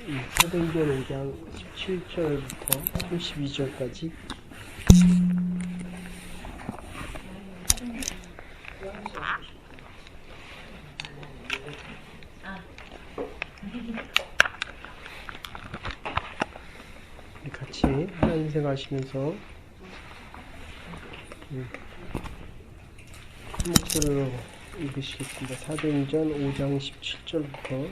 사도행전 5장 17절부터 32절까지 같이 하나님 생각하시면서 큰 목소리로 읽으시겠습니다. 사도행전 5장 17절부터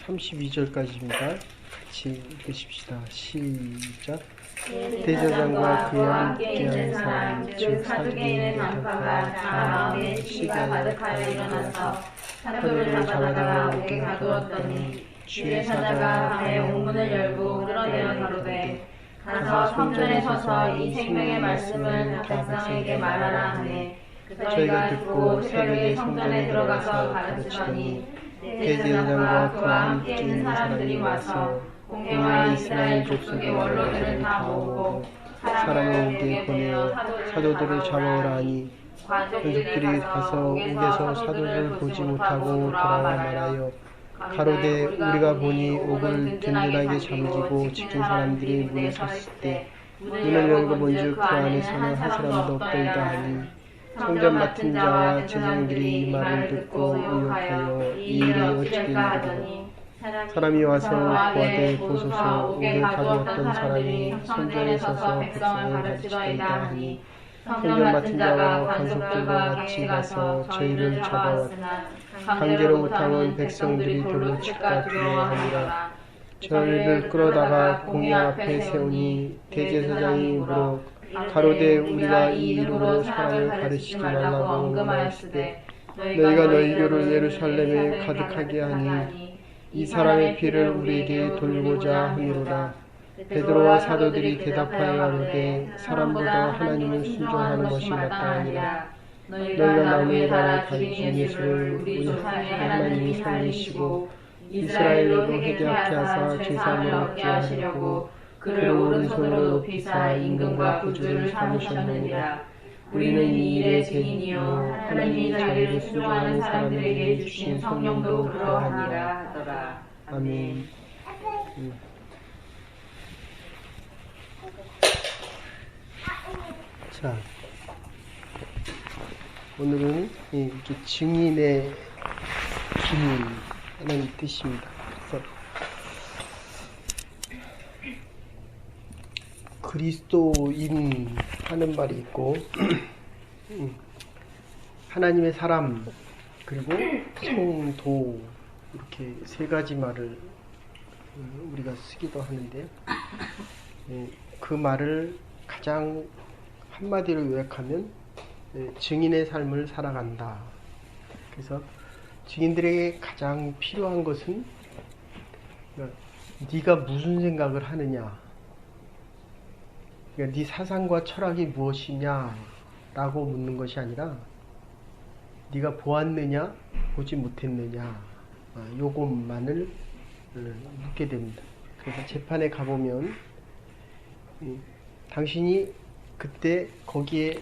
32절까지입니다. 같이 읽으십시다. 시작. 대제사장과 그와 함께한 사람 즉 사두개인의 단파가 다 마음에 시기가 가득하여 일어나서 사도들을 잡아다가 옥에 가두었더니 주의 사자가 밤에 옥문을 열고 끌어내어 가로되 가서 성전에 서서 이 생명의 말씀을 다 백성에게 말하라 하네. 저희가 듣고 새벽에 성전에 들어가서 가르치더니 대제사장과 그와 함께 있는 사람들이 와서 공경한 이스라엘 족속의 원로들을 다 모으고 사람을 옥에 보내어 사도들을 잡아오라 하니 권속들이 가서 옥에서 사도들을 보지 못하고 돌아와 말하여 가로되 우리가 보니 옥을 든든하게 잠기고 지킨 사람들이 문에 섰을 때 문을 열고 본즉 그 안에서는 한 사람도 없더이다 하니 성전 맡은 자와 제사장들이 이 말을 듣고 의혹하여 이 일이 어찌 된일이고 사람이 와서 구하되 보소서 옥에 가두었던 사람이 성전에 서서 백성을 가르치더이다 하니 성전 맡은 자와 관속들과 같이 가서 저희를 잡아왔다. 강제로 못하면 백성들이 별로 치까 두려워하니라. 저희를 끌어다가 공회 앞에 세우니 대제사장이 물어 가로되 우리가 이 이름으로 사람을 가르치지 말라고 언급하였으되 너희가 너희 교를 예루살렘에 가득하게 하니 이 사람의 피를 우리에게 돌리고자 함이로다. 베드로와 사도들이 대답하여 가로되 사람보다 하나님을 순종하는 것이 마땅하니라. 너희가 남의 나라의 가르친 예수를 우리 하나님이 살리시고 이스라엘로 회개하게 하사 죄사함을 얻게 하시려고 그를 오른손으로 높이사 임금과 구주를 삼으셨느니라. 우리는 이 일의 죄인이요 하나님이 자기를 순종하는 사람들에게 주신 성령도 그러하니라 하더라. 아멘. 자, 오늘은 이렇게 증인의 기능이라는 뜻입니다. 그래서 그리스도인 하는 말이 있고 하나님의 사람 그리고 성도 이렇게 세 가지 말을 우리가 쓰기도 하는데요. 그 말을 가장 한마디로 요약하면 증인의 삶을 살아간다. 그래서 증인들에게 가장 필요한 것은 네가 무슨 생각을 하느냐, 그러니까 네 사상과 철학이 무엇이냐 라고 묻는 것이 아니라 네가 보았느냐 보지 못했느냐 요것만을 묻게 됩니다. 그래서 재판에 가보면 당신이 그때 거기에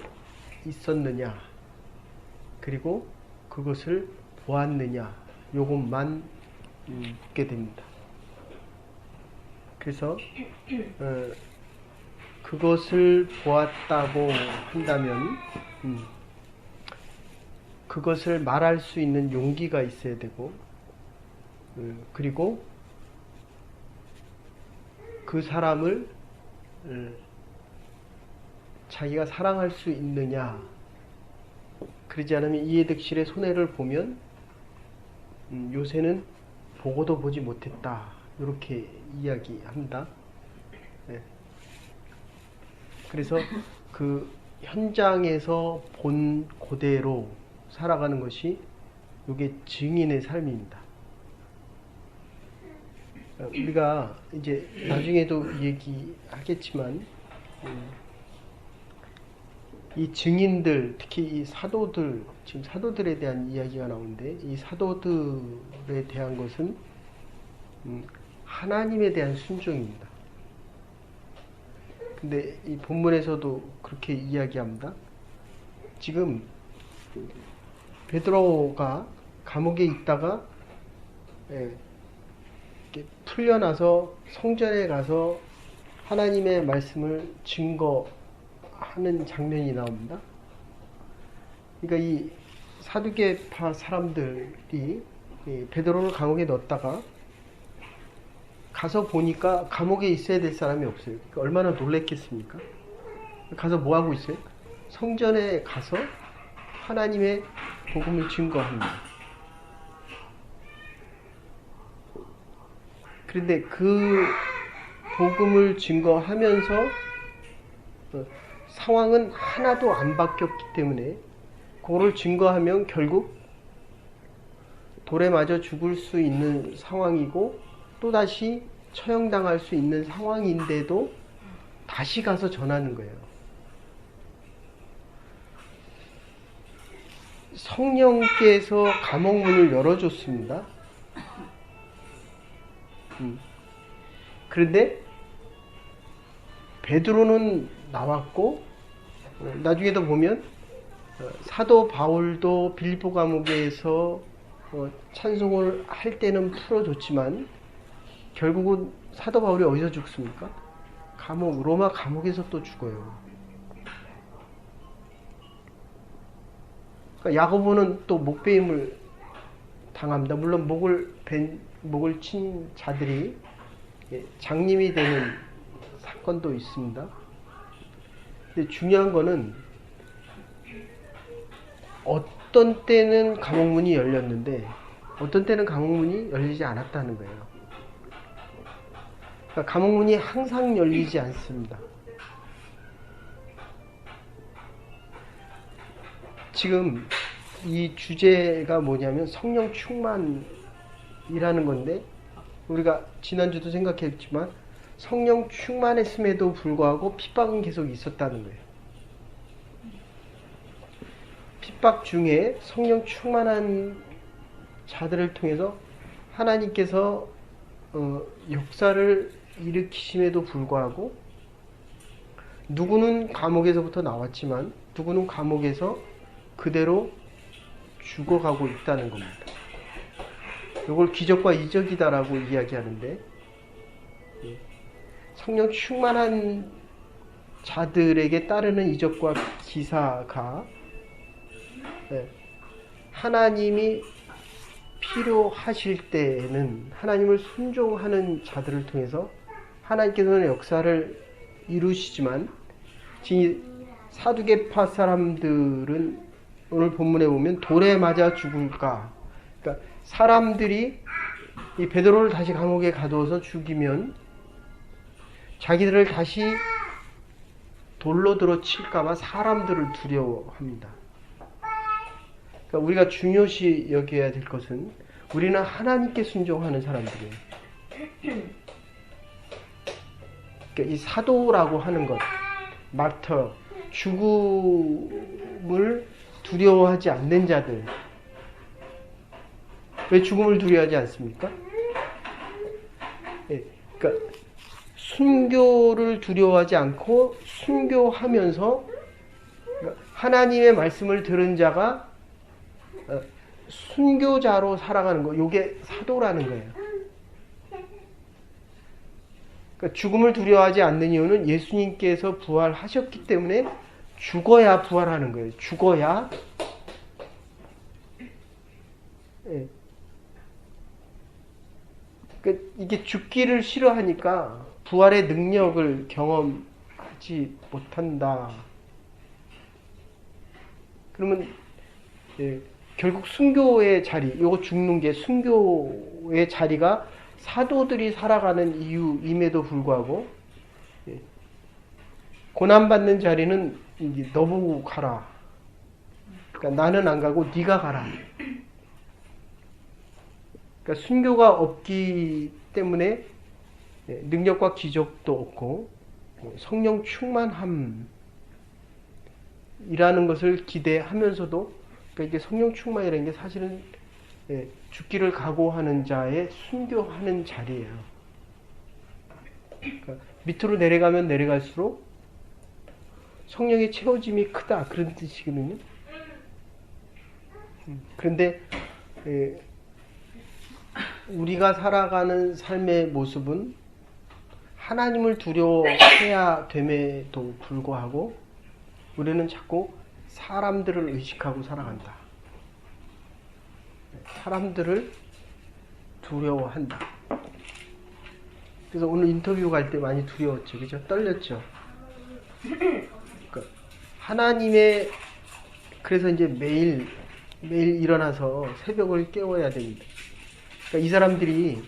있었느냐 그리고 그것을 보았느냐 요것만 묻게 됩니다. 그래서 그것을 보았다고 한다면 그것을 말할 수 있는 용기가 있어야 되고 그리고 그 사람을 자기가 사랑할 수 있느냐, 그러지 않으면 이해득실의 손해를 보면 요새는 보고도 보지 못했다 이렇게 이야기합니다. 네. 그래서 그 현장에서 본 그대로 살아가는 것이 이게 증인의 삶입니다. 우리가 이제 나중에도 얘기하겠지만 이 증인들, 특히 이 사도들, 지금 사도들에 대한 이야기가 나오는데 이 사도들에 대한 것은 하나님에 대한 순종입니다. 근데 이 본문에서도 그렇게 이야기합니다. 지금 베드로가 감옥에 있다가 이렇게 풀려나서 성전에 가서 하나님의 말씀을 증거하는 장면이 나옵니다. 그러니까 이 사두개파 사람들이 베드로를 감옥에 넣었다가 가서 보니까 감옥에 있어야 될 사람이 없어요. 그러니까 얼마나 놀랬겠습니까? 가서 뭐 하고 있어요? 성전에 가서 하나님의 복음을 증거합니다. 그런데 그 복음을 증거하면서 상황은 하나도 안 바뀌었기 때문에 그거를 증거하면 결국 돌에 맞아 죽을 수 있는 상황이고 또다시 처형당할 수 있는 상황인데도 다시 가서 전하는 거예요. 성령께서 감옥 문을 열어줬습니다. 그런데 베드로는 나왔고 나중에도 보면 사도 바울도 빌립보 감옥에서 찬송을 할 때는 풀어줬지만 결국은 사도 바울이 어디서 죽습니까? 로마 감옥에서 또 죽어요. 그러니까 야고보는 또 목베임을 당합니다. 물론 목을 친 자들이 장님이 되는 사건도 있습니다. 근데 중요한 거는 어떤 때는 감옥문이 열렸는데 어떤 때는 감옥문이 열리지 않았다는 거예요. 그러니까 감옥문이 항상 열리지 않습니다. 지금 이 주제가 뭐냐면 성령 충만이라는 건데 우리가 지난주도 생각했지만 성령 충만했음에도 불구하고 핍박은 계속 있었다는 거예요. 핍박 중에 성령 충만한 자들을 통해서 하나님께서 역사를 일으키심에도 불구하고 누구는 감옥에서부터 나왔지만 누구는 감옥에서 그대로 죽어가고 있다는 겁니다. 이걸 기적과 이적이다라고 이야기하는데 성령 충만한 자들에게 따르는 이적과 기사가 하나님이 필요하실 때에는 하나님을 순종하는 자들을 통해서 하나님께서는 역사를 이루시지만 지금 사두개파 사람들은 오늘 본문에 보면 돌에 맞아 죽을까. 그러니까 사람들이 이 베드로를 다시 감옥에 가두어서 죽이면 자기들을 다시 돌로 들어 칠까봐 사람들을 두려워합니다. 그러니까 우리가 중요시 여겨야 될 것은 우리는 하나님께 순종하는 사람들이에요. 그러니까 이 사도라고 하는 것, 마터, 죽음을 두려워하지 않는 자들. 왜 죽음을 두려워하지 않습니까? 그러니까 순교를 두려워하지 않고 순교하면서 하나님의 말씀을 들은 자가 순교자로 살아가는 거, 이게 사도라는 거예요. 그러니까 죽음을 두려워하지 않는 이유는 예수님께서 부활하셨기 때문에 죽어야 부활하는 거예요. 죽어야. 그러니까 이게 죽기를 싫어하니까 부활의 능력을 경험하지 못한다. 그러면 결국 순교의 자리, 이거 죽는 게 순교의 자리가 사도들이 살아가는 이유임에도 불구하고 고난받는 자리는 이제 너 보고 가라. 그러니까 나는 안 가고 네가 가라. 그러니까 순교가 없기 때문에 능력과 기적도 없고 성령 충만함이라는 것을 기대하면서도 그러니까 이게 성령 충만이라는 게 사실은 죽기를 각오하는 자의 순교하는 자리예요. 그러니까 밑으로 내려가면 내려갈수록 성령의 채워짐이 크다 그런 뜻이거든요. 그런데 우리가 살아가는 삶의 모습은 하나님을 두려워해야 됨에도 불구하고 우리는 자꾸 사람들을 의식하고 살아간다. 사람들을 두려워한다. 그래서 오늘 인터뷰 갈 때 많이 두려웠죠. 그죠? 떨렸죠. 그러니까 하나님의, 그래서 이제 매일 일어나서 새벽을 깨워야 됩니다. 그러니까 이 사람들이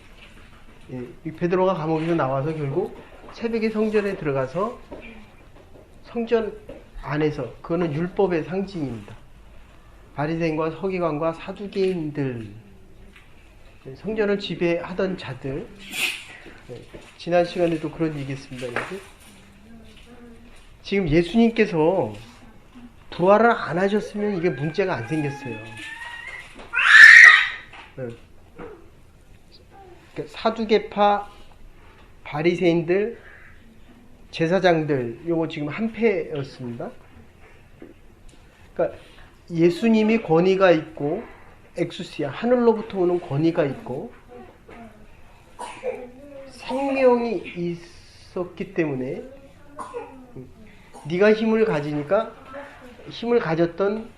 베드로가 감옥에서 나와서 결국 새벽에 성전에 들어가서 성전 안에서, 그거는 율법의 상징입니다. 바리새인과 서기관과 사두개인들, 성전을 지배하던 자들, 지난 시간에도 그런 얘기했습니다. 지금 예수님께서 부활을 안 하셨으면 이게 문제가 안 생겼어요. 사두개파, 바리새인들, 제사장들, 요거 지금 한패였습니다. 그러니까 예수님이 권위가 있고, 엑수시아, 하늘로부터 오는 권위가 있고 생명이 있었기 때문에 네가 힘을 가지니까 힘을 가졌던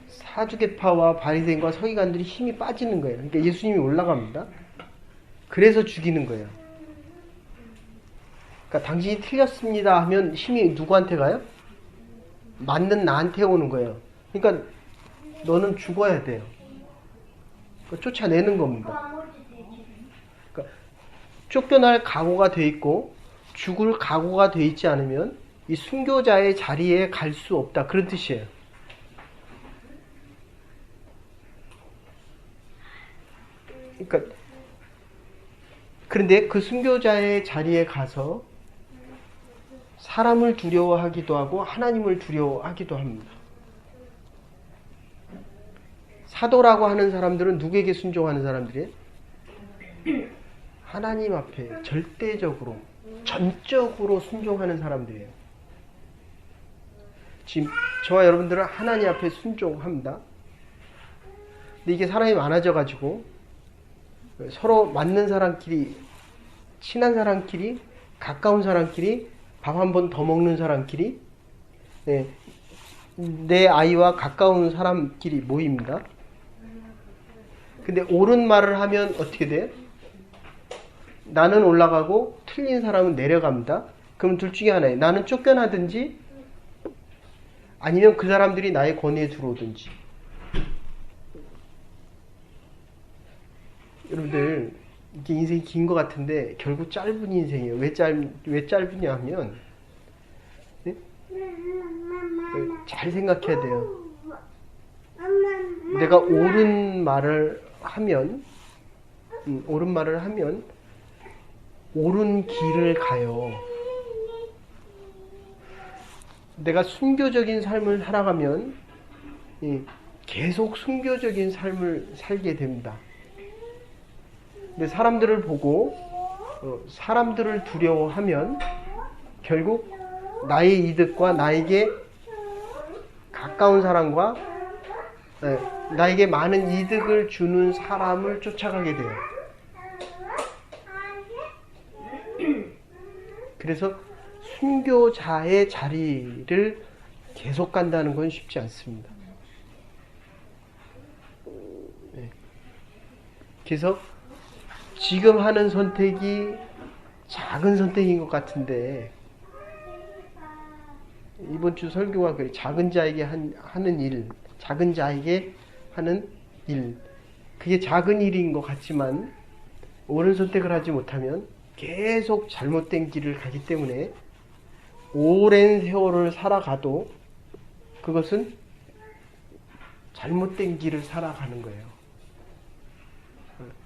사두개파와 바리새인과 서기관들이 힘이 빠지는 거예요. 그러니까 예수님이 올라갑니다. 그래서 죽이는 거예요. 그러니까 당신이 틀렸습니다 하면 힘이 누구한테 가요? 맞는 나한테 오는 거예요. 그러니까 너는 죽어야 돼요. 그러니까 쫓아내는 겁니다. 그러니까 쫓겨날 각오가 돼 있고 죽을 각오가 돼 있지 않으면 이 순교자의 자리에 갈 수 없다. 그런 뜻이에요. 그러니까 그런데 그 순교자의 자리에 가서 사람을 두려워하기도 하고 하나님을 두려워하기도 합니다. 사도라고 하는 사람들은 누구에게 순종하는 사람들이에요? 하나님 앞에 절대적으로, 전적으로 순종하는 사람들이에요. 지금 저와 여러분들은 하나님 앞에 순종합니다. 근데 이게 사람이 많아져가지고 서로 맞는 사람끼리, 친한 사람끼리, 가까운 사람끼리, 밥 한 번 더 먹는 사람끼리, 내 아이와 가까운 사람끼리 모입니다. 근데 옳은 말을 하면 어떻게 돼요? 나는 올라가고 틀린 사람은 내려갑니다. 그럼 둘 중에 하나예요. 나는 쫓겨나든지 아니면 그 사람들이 나의 권위에 들어오든지. 여러분들 이게 인생이 긴 것 같은데 결국 짧은 인생이에요. 왜 짧으냐 하면 네? 잘 생각해야 돼요. 내가 옳은 말을 하면 옳은 길을 가요. 내가 순교적인 삶을 살아가면 계속 순교적인 삶을 살게 됩니다. 근데 사람들을 보고 사람들을 두려워하면 결국 나의 이득과 나에게 가까운 사람과 나에게 많은 이득을 주는 사람을 쫓아가게 돼요. 그래서 순교자의 자리를 계속 간다는 건 쉽지 않습니다. 그래서 지금 하는 선택이 작은 선택인 것 같은데 이번 주 설교가 그래. 작은 자에게 하는 일, 작은 자에게 하는 일, 그게 작은 일인 것 같지만 옳은 선택을 하지 못하면 계속 잘못된 길을 가기 때문에 오랜 세월을 살아가도 그것은 잘못된 길을 살아가는 거예요.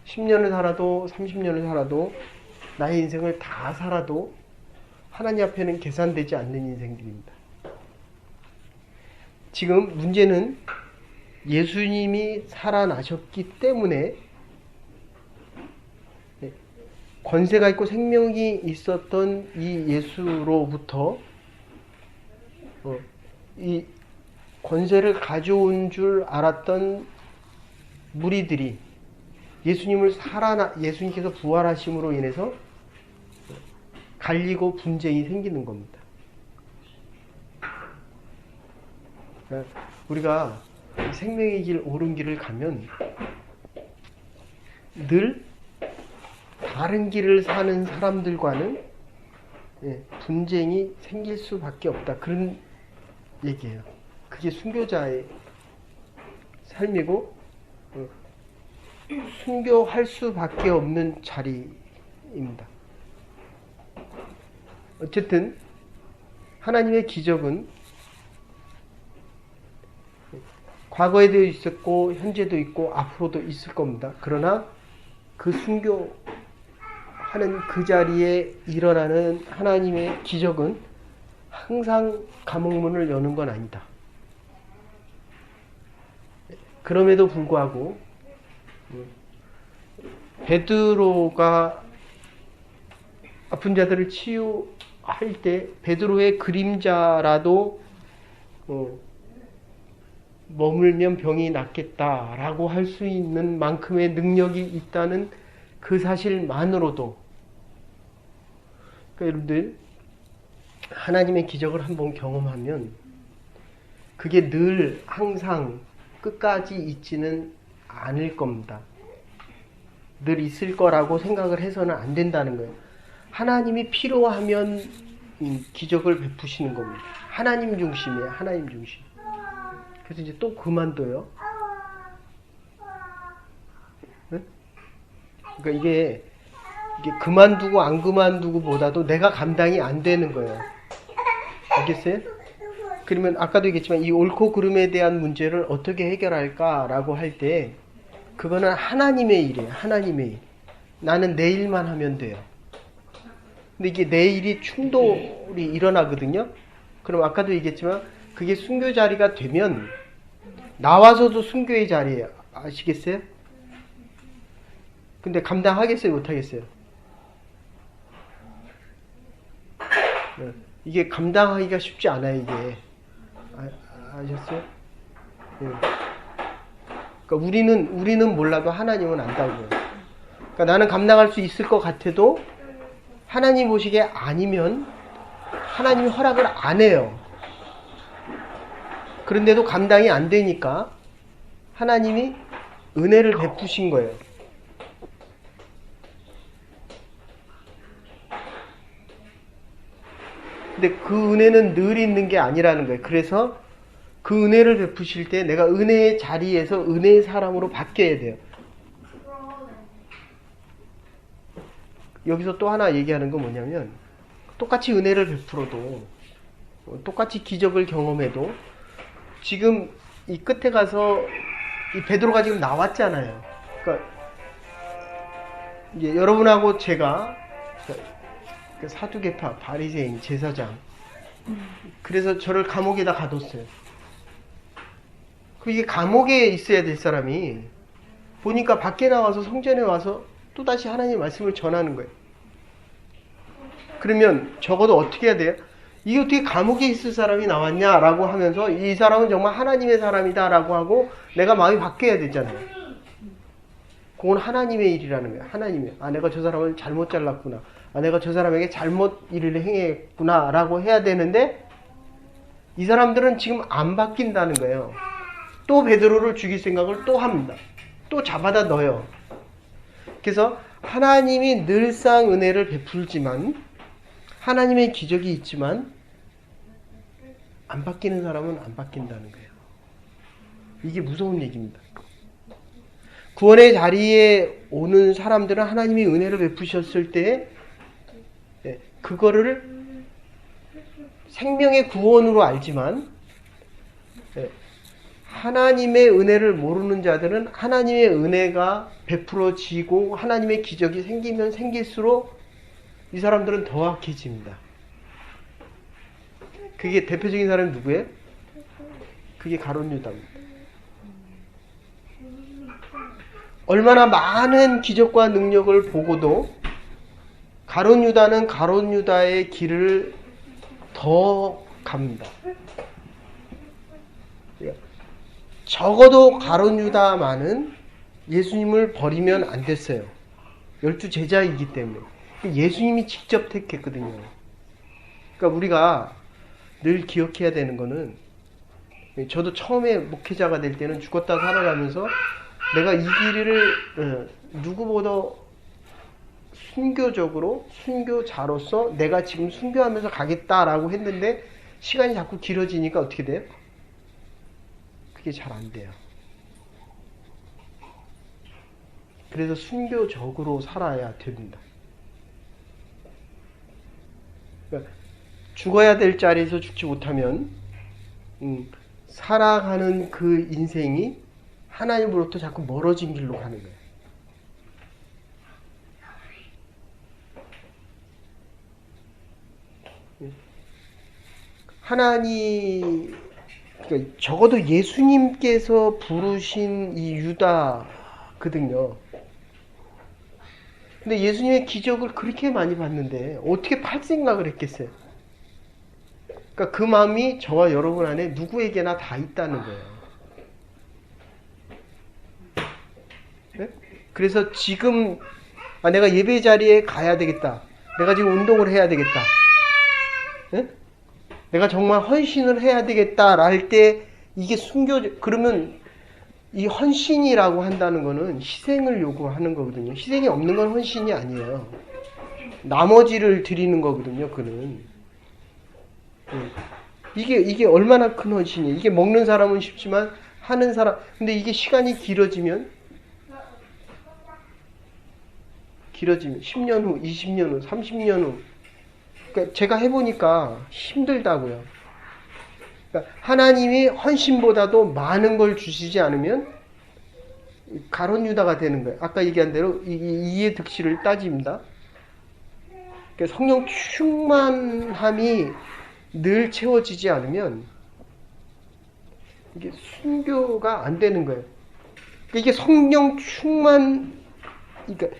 10년을 살아도 30년을 살아도 나의 인생을 다 살아도 하나님 앞에는 계산되지 않는 인생들입니다. 지금 문제는 예수님이 살아나셨기 때문에 권세가 있고 생명이 있었던 이 예수로부터 이 권세를 가져온 줄 알았던 무리들이 예수님께서 부활하심으로 인해서 갈리고 분쟁이 생기는 겁니다. 그러니까 우리가 생명의 길, 옳은 길을 가면 늘 다른 길을 사는 사람들과는 분쟁이 생길 수밖에 없다. 그런 얘기예요. 그게 순교자의 삶이고 순교할 수밖에 없는 자리입니다. 어쨌든 하나님의 기적은 과거에도 있었고 현재도 있고 앞으로도 있을 겁니다. 그러나 그 순교하는 그 자리에 일어나는 하나님의 기적은 항상 감옥문을 여는 건 아니다. 그럼에도 불구하고 베드로가 아픈 자들을 치유할 때 베드로의 그림자라도 머물면 병이 낫겠다라고 할 수 있는 만큼의 능력이 있다는 그 사실만으로도, 그러니까 여러분들 하나님의 기적을 한번 경험하면 그게 늘 항상 끝까지 있지는 않을 겁니다. 늘 있을 거라고 생각을 해서는 안 된다는 거예요. 하나님이 필요하면 기적을 베푸시는 겁니다. 하나님 중심이에요. 하나님 중심. 그래서 이제 또 그만둬요. 응? 그러니까 이게 그만두고 안 그만두고 보다도 내가 감당이 안 되는 거예요. 알겠어요? 그러면 아까도 얘기했지만 이 옳고 그름에 대한 문제를 어떻게 해결할까라고 할 때 그거는 하나님의 일이에요. 하나님의 일. 나는 내 일만 하면 돼요. 근데 이게 내 일이 충돌이 일어나거든요. 그럼 아까도 얘기했지만 그게 순교 자리가 되면 나와서도 순교의 자리예요. 아시겠어요? 근데 감당하겠어요? 못하겠어요? 이게 감당하기가 쉽지 않아요. 이게 아셨어요? 그러니까 우리는 몰라도 하나님은 안다고요. 그러니까 나는 감당할 수 있을 것 같아도 하나님 보시기에 아니면 하나님이 허락을 안 해요. 그런데도 감당이 안 되니까 하나님이 은혜를 베푸신 거예요. 근데 그 은혜는 늘 있는 게 아니라는 거예요. 그래서 그 은혜를 베푸실 때 내가 은혜의 자리에서 은혜의 사람으로 바뀌어야 돼요. 여기서 또 하나 얘기하는 건 뭐냐면 똑같이 은혜를 베풀어도 똑같이 기적을 경험해도 지금 이 끝에 가서 이 베드로가 지금 나왔잖아요. 그러니까 이제 여러분하고 제가 그 사두개파 바리새인 제사장 그래서 저를 감옥에다 가뒀어요. 이게 감옥에 있어야 될 사람이 보니까 밖에 나와서 성전에 와서 또다시 하나님의 말씀을 전하는 거예요. 그러면 적어도 어떻게 해야 돼요? 이게 어떻게 감옥에 있을 사람이 나왔냐라고 하면서 이 사람은 정말 하나님의 사람이다 라고 하고 내가 마음이 바뀌어야 되잖아요. 그건 하나님의 일이라는 거예요. 하나님의. 내가 저 사람을 잘못 잘랐구나. 내가 저 사람에게 잘못 일을 행했구나 라고 해야 되는데 이 사람들은 지금 안 바뀐다는 거예요. 또 베드로를 죽일 생각을 또 합니다. 또 잡아다 넣어요. 그래서 하나님이 늘상 은혜를 베풀지만 하나님의 기적이 있지만 안 바뀌는 사람은 안 바뀐다는 거예요. 이게 무서운 얘기입니다. 구원의 자리에 오는 사람들은 하나님이 은혜를 베푸셨을 때 그거를 생명의 구원으로 알지만 하나님의 은혜를 모르는 자들은 하나님의 은혜가 베풀어지고 하나님의 기적이 생기면 생길수록 이 사람들은 더 악해집니다. 그게 대표적인 사람이 누구예요? 그게 가룟 유다입니다. 얼마나 많은 기적과 능력을 보고도 가룟 유다는 가룟 유다의 길을 더 갑니다. 적어도 가룟 유다만은 예수님을 버리면 안 됐어요. 12제자이기 때문에. 예수님이 직접 택했거든요. 그러니까 우리가 늘 기억해야 되는 거는, 저도 처음에 목회자가 될 때는 죽었다 살아가면서 내가 이 길을 누구보다 순교적으로, 순교자로서 내가 지금 순교하면서 가겠다라고 했는데 시간이 자꾸 길어지니까 어떻게 돼요? 그게 잘 안 돼요. 그래서 순교적으로 살아야 됩니다. 그러니까 죽어야 될 자리에서 죽지 못하면 살아가는 그 인생이 하나님으로부터 자꾸 멀어진 길로 가는 거예요. 하나님, 그러니까 적어도 예수님께서 부르신 이 유다거든요. 근데 예수님의 기적을 그렇게 많이 봤는데 어떻게 팔 생각을 했겠어요? 그러니까 그 마음이 저와 여러분 안에 누구에게나 다 있다는 거예요. 네? 그래서 지금 내가 예배 자리에 가야 되겠다. 내가 지금 운동을 해야 되겠다. 네? 내가 정말 헌신을 해야 되겠다 할 때 이게 그러면 이 헌신이라고 한다는 거는 희생을 요구하는 거거든요. 희생이 없는 건 헌신이 아니에요. 나머지를 드리는 거거든요, 그는. 이게 얼마나 큰 헌신이에요. 이게 먹는 사람은 쉽지만 하는 사람, 근데 이게 시간이 길어지면 10년 후, 20년 후, 30년 후, 그러니까 제가 해보니까 힘들다고요. 그러니까 하나님이 헌신보다도 많은 걸 주시지 않으면 가론 유다가 되는 거예요. 아까 얘기한 대로 이의 득실을 따집니다. 그러니까 성령 충만함이 늘 채워지지 않으면 이게 순교가 안 되는 거예요. 그러니까 이게 그러니까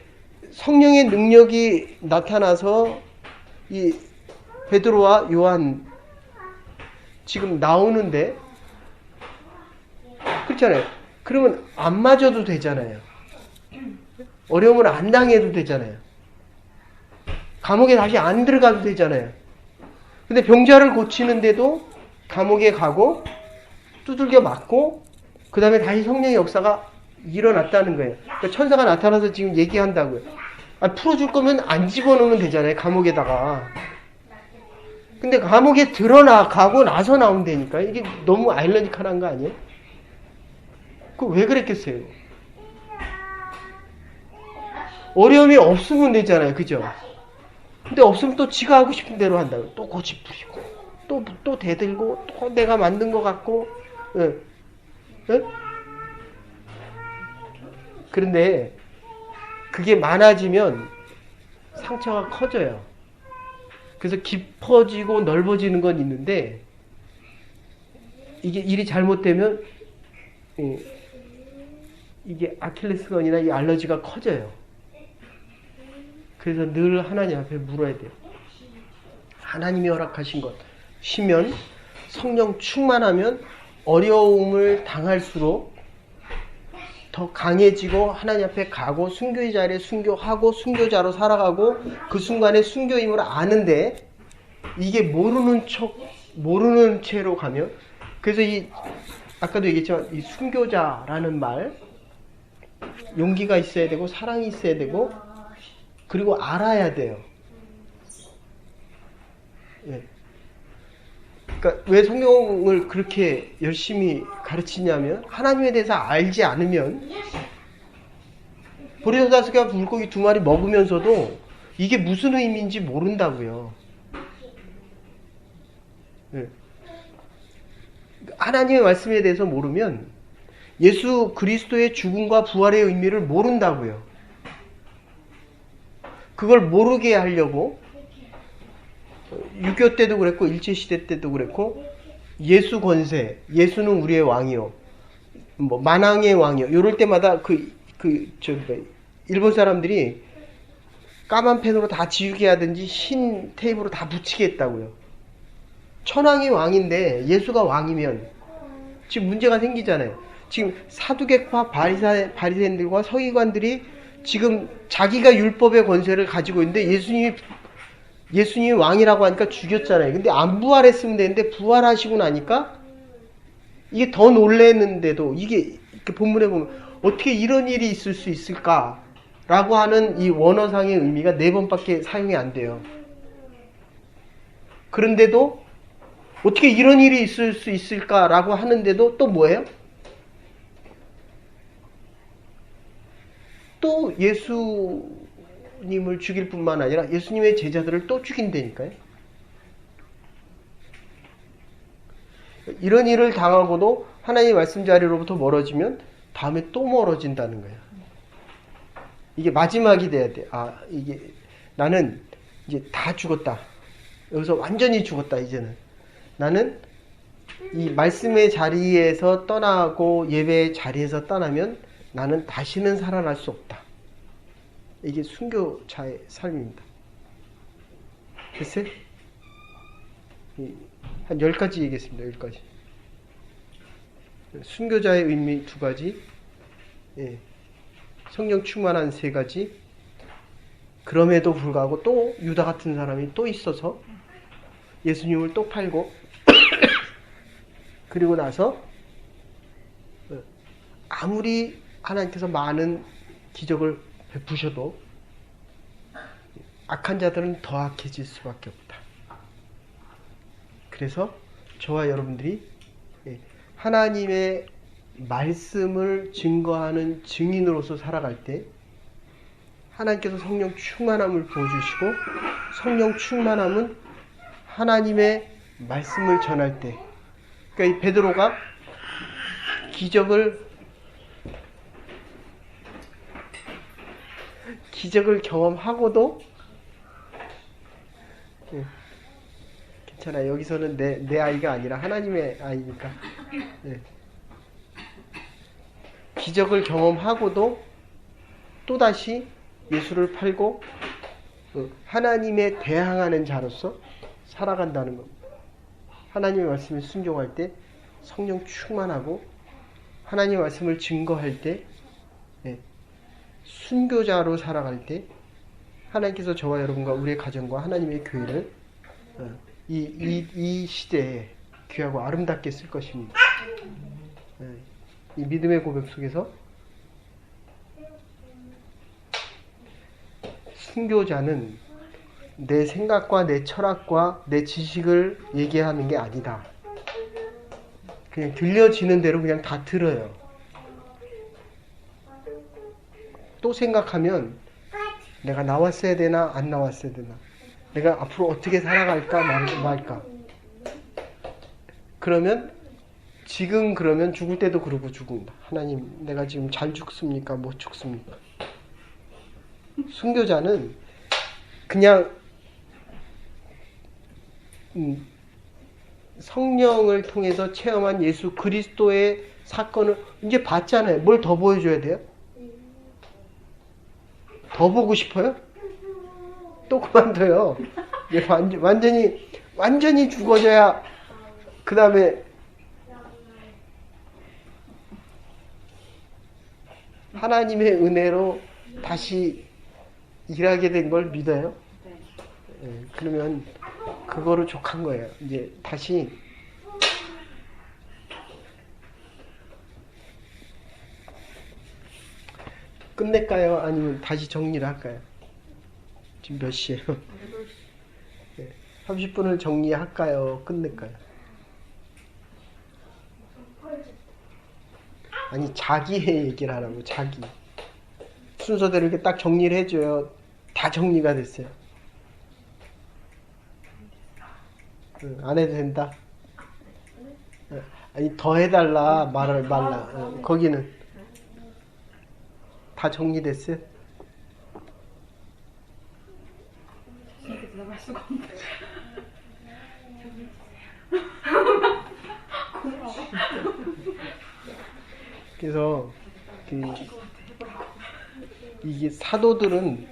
성령의 능력이 나타나서 이 베드로와 요한 지금 나오는데 그렇잖아요. 그러면 안 맞아도 되잖아요. 어려움을 안 당해도 되잖아요. 감옥에 다시 안 들어가도 되잖아요. 근데 병자를 고치는데도 감옥에 가고 두들겨 맞고 그 다음에 다시 성령의 역사가 일어났다는 거예요. 그러니까 천사가 나타나서 지금 얘기한다고요. 풀어줄 거면 안 집어넣으면 되잖아요. 감옥에다가. 근데 감옥에 가고 나서 나온다니까. 이게 너무 아이러니컬한 거 아니에요? 왜 그랬겠어요? 어려움이 없으면 되잖아요. 그죠? 근데 없으면 또 지가 하고 싶은 대로 한다고. 또 고집 부리고, 또 대들고, 또 내가 만든 것 같고, 예. 예? 그런데 그게 많아지면 상처가 커져요. 그래서 깊어지고 넓어지는 건 있는데 이게 일이 잘못되면 이게 아킬레스건이나 이 알러지가 커져요. 그래서 늘 하나님 앞에 물어야 돼요. 하나님이 허락하신 것 쉬면 성령 충만하면 어려움을 당할수록 더 강해지고 하나님 앞에 가고 순교의 자리에 순교하고 순교자로 살아가고 그 순간에 순교임을 아는데 이게 모르는 채로 가면 그래서 아까도 얘기했지만 이 순교자라는 말 용기가 있어야 되고 사랑이 있어야 되고 그리고 알아야 돼요. 예. 그러니까 왜 성경을 그렇게 열심히 가르치냐면 하나님에 대해서 알지 않으면 보리도다스가 물고기 2마리 먹으면서도 이게 무슨 의미인지 모른다고요. 네. 하나님의 말씀에 대해서 모르면 예수 그리스도의 죽음과 부활의 의미를 모른다고요. 그걸 모르게 하려고 6.25 때도 그랬고 일제시대 때도 그랬고 예수 권세, 예수는 우리의 왕이요 만왕의 왕이요 이럴 때마다 일본 사람들이 까만 펜으로 다 지우개 하든지 흰 테이프로 다 붙이게 했다고요. 천왕이 왕인데 예수가 왕이면 지금 문제가 생기잖아요. 지금 사두개파 바리새인들과 서기관들이 지금 자기가 율법의 권세를 가지고 있는데 예수님이 왕이라고 하니까 죽였잖아요. 근데 안 부활했으면 되는데 부활하시고 나니까 이게 더 놀랐는데도 이게 이렇게 본문에 보면 어떻게 이런 일이 있을 수 있을까라고 하는 이 원어상의 의미가 4번밖에 사용이 안 돼요. 그런데도 어떻게 이런 일이 있을 수 있을까라고 하는데도 또 뭐예요? 또 예수님을 죽일 뿐만 아니라 예수님의 제자들을 또 죽인다니까요. 이런 일을 당하고도 하나님의 말씀 자리로부터 멀어지면 다음에 또 멀어진다는 거예요. 이게 마지막이 돼야 돼. 이게 나는 이제 다 죽었다. 여기서 완전히 죽었다. 이제는 나는 이 말씀의 자리에서 떠나고 예배의 자리에서 떠나면 나는 다시는 살아날 수 없다. 이게 순교자의 삶입니다. 됐어요? 한 10가지 얘기했습니다. 10가지. 순교자의 의미 2가지, 성령 충만한 3가지, 그럼에도 불구하고 또 유다 같은 사람이 또 있어서 예수님을 또 팔고 그리고 나서 아무리 하나님께서 많은 기적을 베푸셔도 악한 자들은 더 악해질 수밖에 없다. 그래서 저와 여러분들이 하나님의 말씀을 증거하는 증인으로서 살아갈 때 하나님께서 성령 충만함을 부어주시고, 성령 충만함은 하나님의 말씀을 전할 때, 그러니까 이 베드로가 기적을 경험하고도 괜찮아. 여기서는 내 아이가 아니라 하나님의 아이니까. 기적을 경험하고도 또다시 예수를 팔고 하나님에 대항하는 자로서 살아간다는 겁니다. 하나님의 말씀을 순종할 때 성령 충만하고, 하나님의 말씀을 증거할 때 순교자로 살아갈 때 하나님께서 저와 여러분과 우리의 가정과 하나님의 교회를 이 시대에 귀하고 아름답게 쓸 것입니다. 이 믿음의 고백 속에서 순교자는 내 생각과 내 철학과 내 지식을 얘기하는 게 아니다. 그냥 들려지는 대로 그냥 다 들어요. 또 생각하면 내가 나왔어야 되나 안 나왔어야 되나, 내가 앞으로 어떻게 살아갈까 말까. 그러면 지금 그러면 죽을 때도 그러고 죽는다. 하나님, 내가 지금 잘 죽습니까? 못 죽습니까? 순교자는 그냥 성령을 통해서 체험한 예수 그리스도의 사건을 이제 봤잖아요. 뭘 더 보여줘야 돼요? 더 보고 싶어요? 또 그만둬요. 완전히 죽어져야 그 다음에 하나님의 은혜로 다시 일하게 된 걸 믿어요? 그러면 그거로 족한 거예요. 이제 다시 끝낼까요? 아니면 다시 정리를 할까요? 지금 몇 시예요? 30분을 정리할까요? 끝낼까요? 아니, 자기의 얘기를 하라고. 자기 순서대로 이렇게 딱 정리를 해줘요. 다 정리가 됐어요. 안 해도 된다? 아니, 더 해달라 말을 말라. 거기는 다 정리됐어요? 나갈 수가 없네. 그래서 이게 사도들은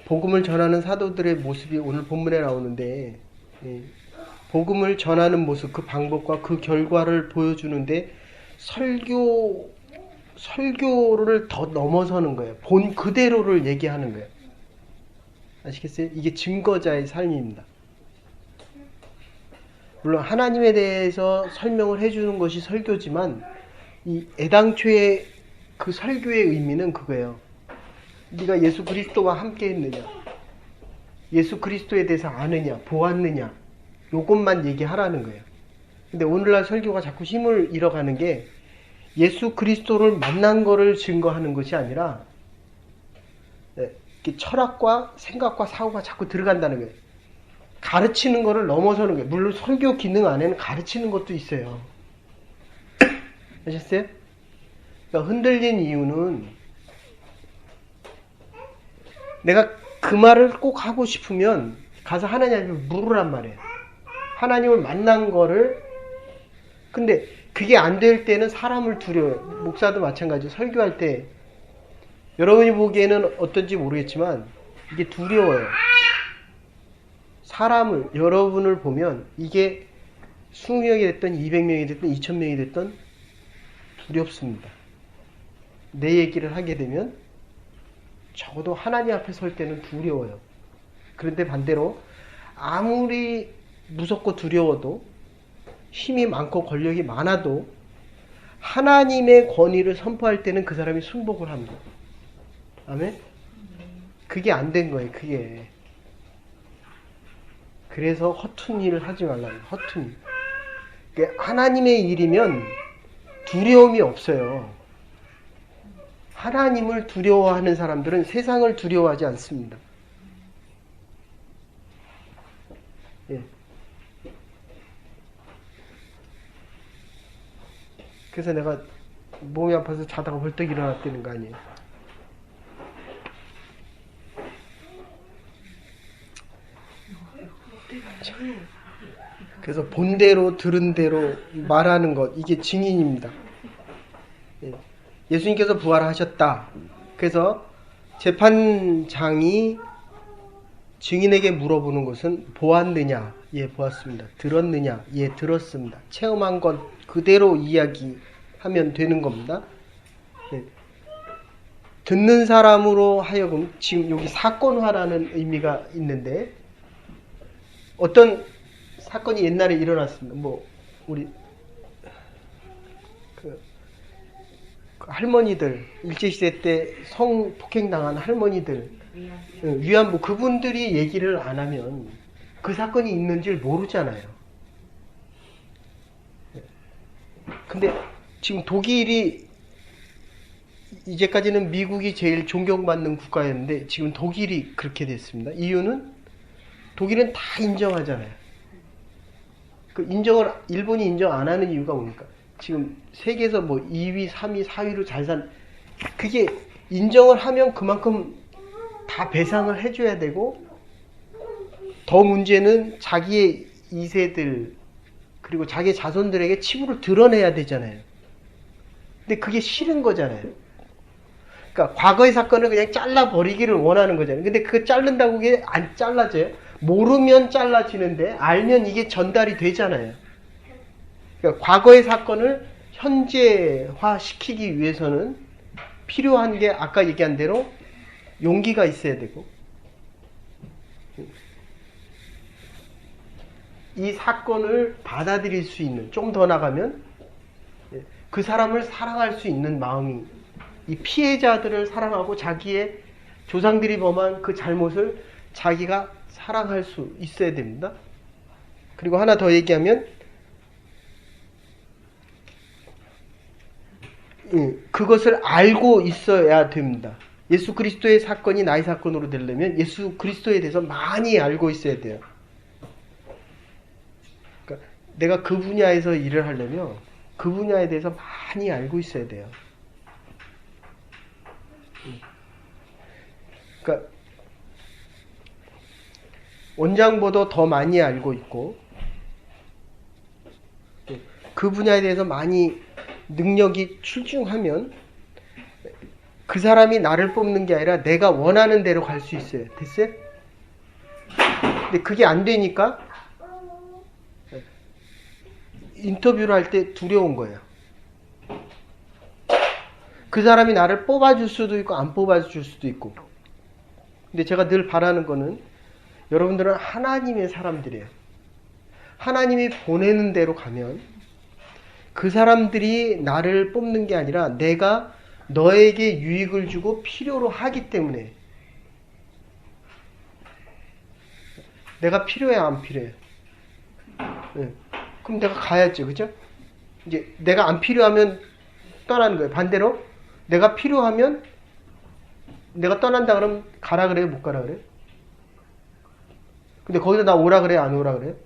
복음을 전하는 사도들의 모습이 오늘 본문에 나오는데 복음을 전하는 모습, 그 방법과 그 결과를 보여주는데 설교를 더 넘어서는 거예요. 본 그대로를 얘기하는 거예요. 아시겠어요? 이게 증거자의 삶입니다. 물론 하나님에 대해서 설명을 해주는 것이 설교지만 이 애당초의 그 설교의 의미는 그거예요. 네가 예수 그리스도와 함께 했느냐, 예수 그리스도에 대해서 아느냐, 보았느냐, 요것만 얘기하라는 거예요. 근데 오늘날 설교가 자꾸 힘을 잃어가는 게 예수 그리스도를 만난 거를 증거하는 것이 아니라 철학과 생각과 사고가 자꾸 들어간다는 거예요. 가르치는 거를 넘어서는 거예요. 물론 설교 기능 안에는 가르치는 것도 있어요. 아셨어요? 그러니까 흔들린 이유는 내가 그 말을 꼭 하고 싶으면 가서 하나님을 물으란 말이에요. 하나님을 만난 거를. 근데 그게 안 될 때는 사람을 두려워요. 목사도 마찬가지로 설교할 때 여러분이 보기에는 어떤지 모르겠지만 이게 두려워요. 사람을, 여러분을 보면 이게 20명이 됐든 200명이 됐든 2000명이 됐든 두렵습니다. 내 얘기를 하게 되면 적어도 하나님 앞에 설 때는 두려워요. 그런데 반대로 아무리 무섭고 두려워도 힘이 많고 권력이 많아도 하나님의 권위를 선포할 때는 그 사람이 순복을 합니다. 아멘? 그게 안 된 거예요. 그게. 그래서 허튼 일을 하지 말라는 거예요. 허튼 일. 하나님의 일이면 두려움이 없어요. 하나님을 두려워하는 사람들은 세상을 두려워하지 않습니다. 예. 그래서 내가 몸이 아파서 자다가 벌떡 일어났다는 거 아니에요. 그래서 본 대로 들은 대로 말하는 것, 이게 증인입니다. 예수님께서 부활하셨다. 그래서 재판장이 증인에게 물어보는 것은 보았느냐? 예, 보았습니다. 들었느냐? 예, 들었습니다. 체험한 것 그대로 이야기하면 되는 겁니다. 예. 듣는 사람으로 하여금 지금 여기 사건화라는 의미가 있는데 어떤 사건이 옛날에 일어났습니다. 우리 할머니들, 일제시대 때 성폭행 당한 할머니들, 위안부, 그분들이 얘기를 안 하면 그 사건이 있는지를 모르잖아요. 근데 지금 독일이 이제까지는 미국이 제일 존경받는 국가였는데 지금 독일이 그렇게 됐습니다. 이유는 독일은 다 인정하잖아요. 일본이 인정 안 하는 이유가 뭡니까? 지금 세계에서 2위, 3위, 4위로 잘 그게 인정을 하면 그만큼 다 배상을 해줘야 되고, 더 문제는 자기의 2세들 그리고 자기의 자손들에게 치부를 드러내야 되잖아요. 근데 그게 싫은 거잖아요. 그러니까 과거의 사건을 그냥 잘라버리기를 원하는 거잖아요. 근데 그거 자른다고 그게 안 잘라져요? 모르면 잘라지는데 알면 이게 전달이 되잖아요. 그러니까 과거의 사건을 현재화시키기 위해서는 필요한 게 아까 얘기한 대로 용기가 있어야 되고, 이 사건을 받아들일 수 있는, 좀 더 나가면 그 사람을 사랑할 수 있는 마음이, 이 피해자들을 사랑하고 자기의 조상들이 범한 그 잘못을 자기가 사랑할 수 있어야 됩니다. 그리고 하나 더 얘기하면 그것을 알고 있어야 됩니다. 예수 그리스도의 사건이 나의 사건으로 되려면 예수 그리스도에 대해서 많이 알고 있어야 돼요. 그러니까 내가 그 분야에서 일을 하려면 그 분야에 대해서 많이 알고 있어야 돼요. 그러니까 원장보다 더 많이 알고 있고, 그 분야에 대해서 많이 능력이 출중하면 그 사람이 나를 뽑는 게 아니라 내가 원하는 대로 갈 수 있어요. 됐어요? 근데 그게 안 되니까 인터뷰를 할 때 두려운 거예요. 그 사람이 나를 뽑아줄 수도 있고 안 뽑아줄 수도 있고. 근데 제가 늘 바라는 거는 여러분들은 하나님의 사람들이에요. 하나님이 보내는 대로 가면 그 사람들이 나를 뽑는 게 아니라 내가 너에게 유익을 주고 필요로 하기 때문에. 내가 필요해 안 필요해? 네. 그럼 내가 가야죠. 그죠? 이제 내가 안 필요하면 떠나는 거예요. 반대로 내가 필요하면 내가 떠난다 그러면 가라 그래요? 못 가라 그래요? 근데 거기서 나 오라 그래요? 안 오라 그래요?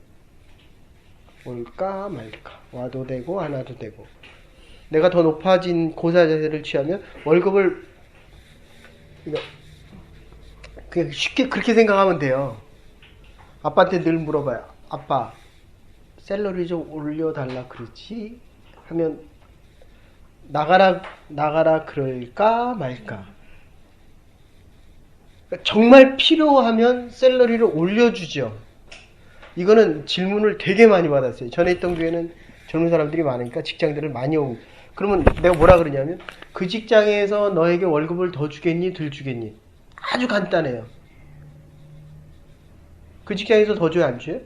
올까 말까. 와도 되고 안 와도 되고. 내가 더 높아진 고사 자세를 취하면 월급을 그냥 쉽게 그렇게 생각하면 돼요. 아빠한테 늘 물어봐요. 아빠 샐러리 좀 올려달라 그러지? 하면 나가라 그럴까 말까. 정말 필요하면 샐러리를 올려주죠. 이거는 질문을 되게 많이 받았어요. 전에 있던 교회는 젊은 사람들이 많으니까 직장들을 많이 오고. 그러면 내가 뭐라 그러냐면 그 직장에서 너에게 월급을 더 주겠니? 덜 주겠니? 아주 간단해요. 그 직장에서 더 줘야 안 줘요?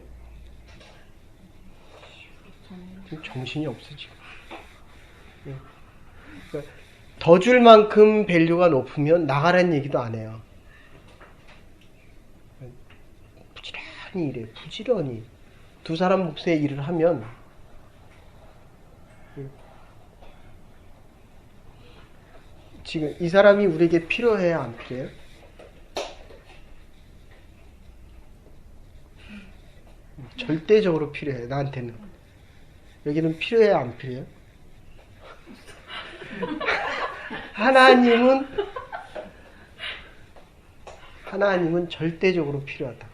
정신이 없어 지금. 그러니까 더 줄 만큼 밸류가 높으면 나가라는 얘기도 안 해요. 부지런히 일해. 부지런히. 두 사람 몫의 일을 하면 지금 이 사람이 우리에게 필요해야 안 필요해요? 절대적으로 필요해. 나한테는. 여기는 필요해야 안 필요해요? 하나님은 절대적으로 필요하다.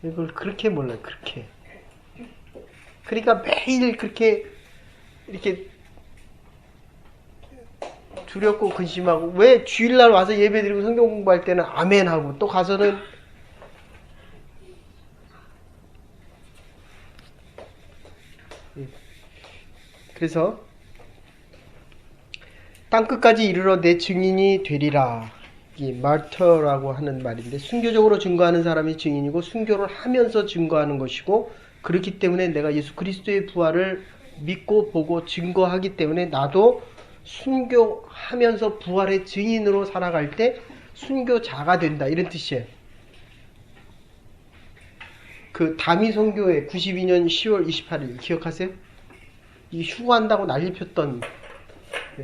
이걸 그렇게 몰라요. 그렇게. 그러니까 매일 그렇게 이렇게 두렵고 근심하고. 왜 주일날 와서 예배드리고 성경 공부할 때는 아멘 하고 또 가서는 그래서 땅끝까지 이르러 내 증인이 되리라. 이 마터라고 하는 말인데 순교적으로 증거하는 사람이 증인이고 순교를 하면서 증거하는 것이고, 그렇기 때문에 내가 예수 그리스도의 부활을 믿고 보고 증거하기 때문에 나도 순교하면서 부활의 증인으로 살아갈 때 순교자가 된다, 이런 뜻이에요. 그 다미 선교회 92년 10월 28일 기억하세요? 이 휴거한다고 난리 폈던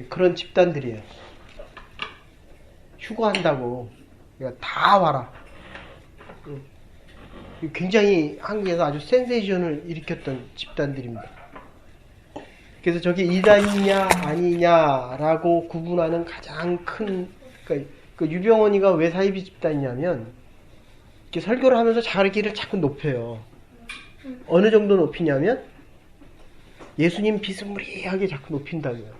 그런 집단들이에요. 휴거한다고 다 와라. 굉장히 한국에서 아주 센세이션을 일으켰던 집단들입니다. 그래서 저게 이단이냐 아니냐라고 구분하는 가장 큰, 그러니까 그 유병원이가 왜 사이비 집단이냐면 이렇게 설교를 하면서 자기를 자꾸 높여요. 어느 정도 높이냐면 예수님 비스무리하게 자꾸 높인다고요.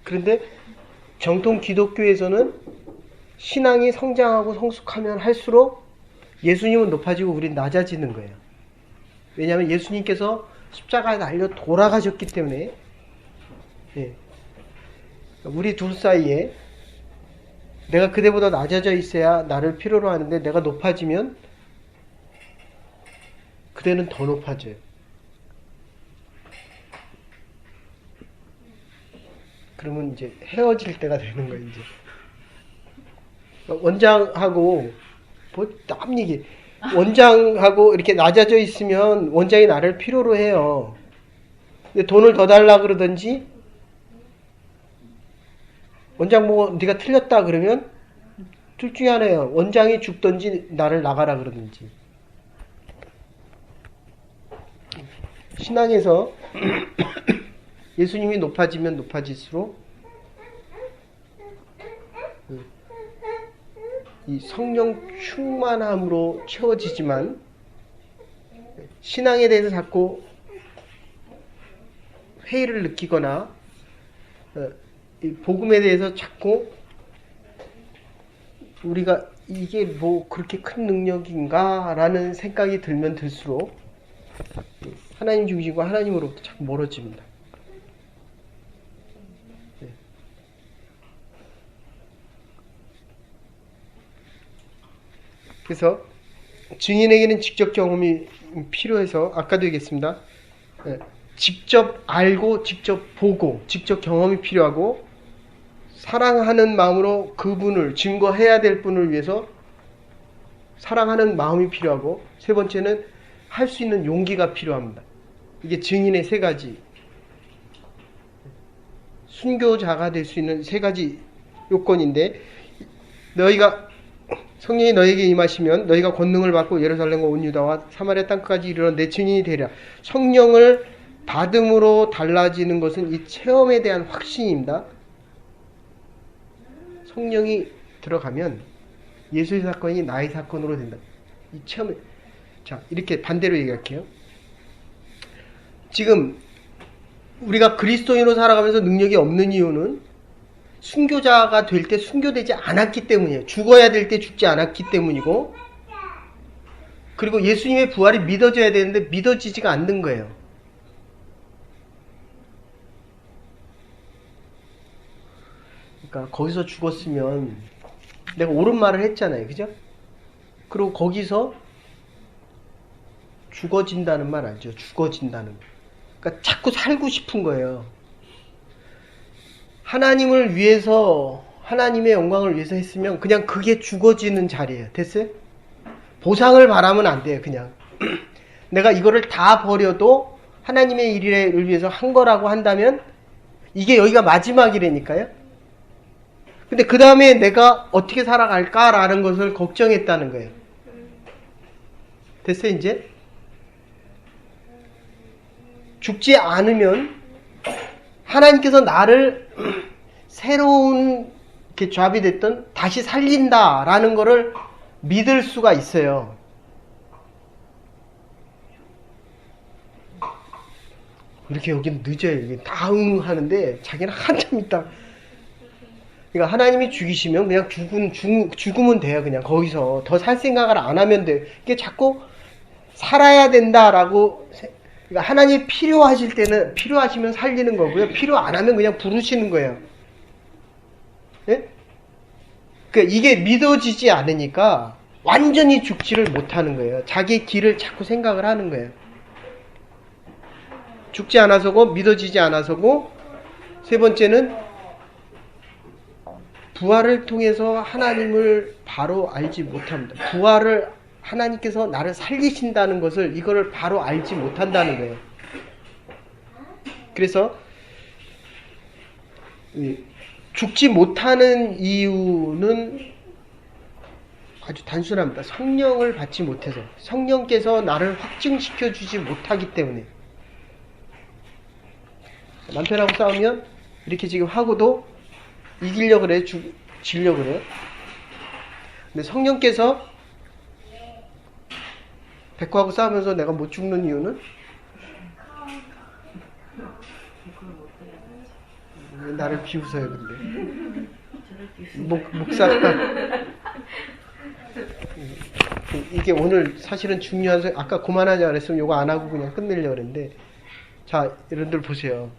그런데 정통 기독교에서는 신앙이 성장하고 성숙하면 할수록 예수님은 높아지고 우린 낮아지는 거예요. 왜냐하면 예수님께서 십자가에 달려 돌아가셨기 때문에. 예. 우리 둘 사이에 내가 그대보다 낮아져 있어야 나를 필요로 하는데 내가 높아지면 그대는 더 높아져요. 그러면 이제 헤어질 때가 되는 거예요. 이제 원장하고 뭐 남 얘기, 원장하고 이렇게 낮아져 있으면 원장이 나를 필요로 해요. 근데 돈을 더 달라 그러든지, 원장 보고 네가 틀렸다 그러면 둘 중에 하나예요. 원장이 죽든지 나를 나가라 그러든지. 신앙에서 예수님이 높아지면 높아질수록 이 성령 충만함으로 채워지지만, 신앙에 대해서 자꾸 회의를 느끼거나 이 복음에 대해서 자꾸 우리가 이게 뭐 그렇게 큰 능력인가 라는 생각이 들면 들수록 하나님 중심과 하나님으로부터 자꾸 멀어집니다. 그래서 증인에게는 직접 경험이 필요해서 아까도 얘기했습니다. 직접 알고 직접 보고 직접 경험이 필요하고 사랑하는 마음으로 그분을 증거해야 될 분을 위해서 사랑하는 마음이 필요하고 세 번째는 할 수 있는 용기가 필요합니다. 이게 증인의 세 가지 순교자가 될 수 있는 세 가지 요건인데 성령이 너에게 임하시면 너희가 권능을 받고 예루살렘과 온 유다와 사마리아 땅까지 이르러 내 증인이 되리라. 성령을 받음으로 달라지는 것은 이 체험에 대한 확신입니다. 성령이 들어가면 예수의 사건이 나의 사건으로 된다. 이 체험에 자 이렇게 반대로 얘기할게요. 지금 우리가 그리스도인으로 살아가면서 능력이 없는 이유는 순교자가 될 때 순교되지 않았기 때문이에요. 죽어야 될 때 죽지 않았기 때문이고 그리고 예수님의 부활이 믿어져야 되는데 믿어지지가 않는 거예요. 그러니까 거기서 죽었으면 내가 옳은 말을 했잖아요. 그죠? 그리고 거기서 죽어진다는 말 알죠? 죽어진다는 거. 그러니까 자꾸 살고 싶은 거예요. 하나님을 위해서 하나님의 영광을 위해서 했으면 그냥 그게 죽어지는 자리예요. 됐어요? 보상을 바라면 안 돼요. 그냥 내가 이거를 다 버려도 하나님의 일을 위해서 한 거라고 한다면 이게 여기가 마지막이라니까요. 근데 그 다음에 내가 어떻게 살아갈까라는 것을 걱정했다는 거예요. 됐어요 이제? 죽지 않으면 하나님께서 나를 새로운 잡이 됐던 다시 살린다라는 거를 믿을 수가 있어요. 이렇게 여기는 늦어요. 여기 다 하는데 자기는 한참 있다. 그러니까 하나님이 죽이시면 그냥 죽으면 돼요. 그냥 거기서 더 살 생각을 안 하면 돼요. 이게 자꾸 살아야 된다라고. 그러니까 하나님이 필요하실 때는 필요하시면 살리는 거고요. 필요 안 하면 그냥 부르시는 거예요. 예? 그러니까 이게 믿어지지 않으니까 완전히 죽지를 못하는 거예요. 자기 길을 자꾸 생각을 하는 거예요. 죽지 않아서고 믿어지지 않아서고 세 번째는 부활을 통해서 하나님을 바로 알지 못합니다. 부활을 하나님께서 나를 살리신다는 것을 이거를 바로 알지 못한다는 거예요. 그래서 죽지 못하는 이유는 아주 단순합니다. 성령을 받지 못해서 성령께서 나를 확증시켜 주지 못하기 때문에 남편하고 싸우면 이렇게 지금 하고도 이기려고 그래, 지려고 그래. 근데 성령께서 백호하고 싸우면서 내가 못 죽는 이유는 왜 나를 비웃어요 근데 목사가 이게 오늘 사실은 중요한 아까 그만하자 그랬으면 이거 안 하고 그냥 끝내려고 그랬는데 자 여러분들 보세요.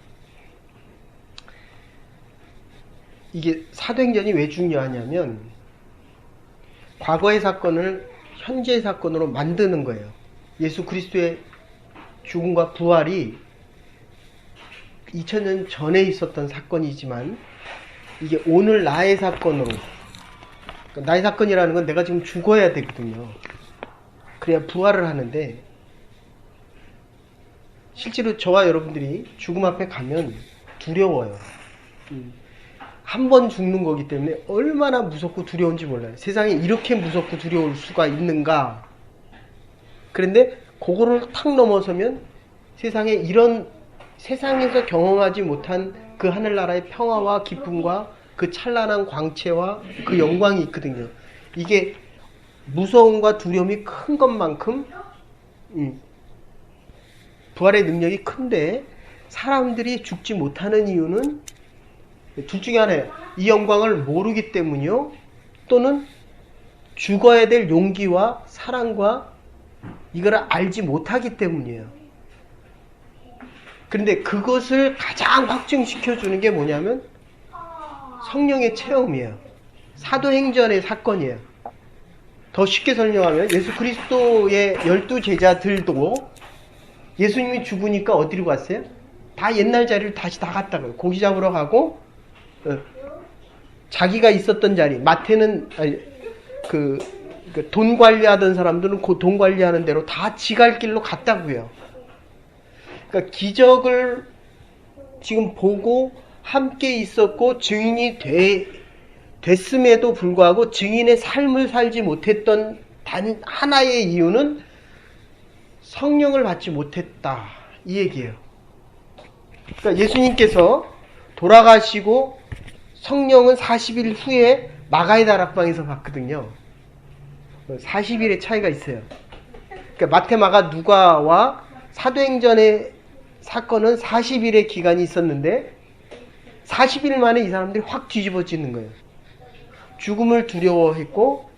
이게 사도행전이 왜 중요하냐면 과거의 사건을 현재의 사건으로 만드는 거예요. 예수 그리스도의 죽음과 부활이 2000년 전에 있었던 사건이지만 이게 오늘 나의 사건으로 그러니까 나의 사건이라는 건 내가 지금 죽어야 되거든요. 그래야 부활을 하는데 실제로 저와 여러분들이 죽음 앞에 가면 두려워요. 한 번 죽는 거기 때문에 얼마나 무섭고 두려운지 몰라요. 세상에 이렇게 무섭고 두려울 수가 있는가. 그런데 그거를 탁 넘어서면 세상에 이런 세상에서 경험하지 못한 그 하늘나라의 평화와 기쁨과 그 찬란한 광채와 그 영광이 있거든요. 이게 무서움과 두려움이 큰 것만큼 부활의 능력이 큰데 사람들이 죽지 못하는 이유는 둘 중에 하나예요. 이 영광을 모르기 때문이요. 또는 죽어야 될 용기와 사랑과 이걸 알지 못하기 때문이에요. 그런데 그것을 가장 확증시켜주는 게 뭐냐면 성령의 체험이에요. 사도행전의 사건이에요. 더 쉽게 설명하면 예수 그리스도의 12제자들도 예수님이 죽으니까 어디로 갔어요? 다 옛날 자리를 다시 다 갔다고요. 고기 잡으러 가고 자기가 있었던 자리, 마태는 돈 관리하던 사람들은 그 돈 관리하는 대로 다 지갈 길로 갔다고요. 그러니까 기적을 지금 보고 함께 있었고 증인이 됐음에도 불구하고 증인의 삶을 살지 못했던 단 하나의 이유는 성령을 받지 못했다, 이 얘기예요. 그러니까 예수님께서 돌아가시고 성령은 40일 후에 마가의 다락방에서 받거든요. 40일의 차이가 있어요. 그러니까 마태, 마가, 누가와 사도행전의 사건은 40일의 기간이 있었는데 40일 만에 이 사람들이 확 뒤집어지는 거예요. 죽음을 두려워했고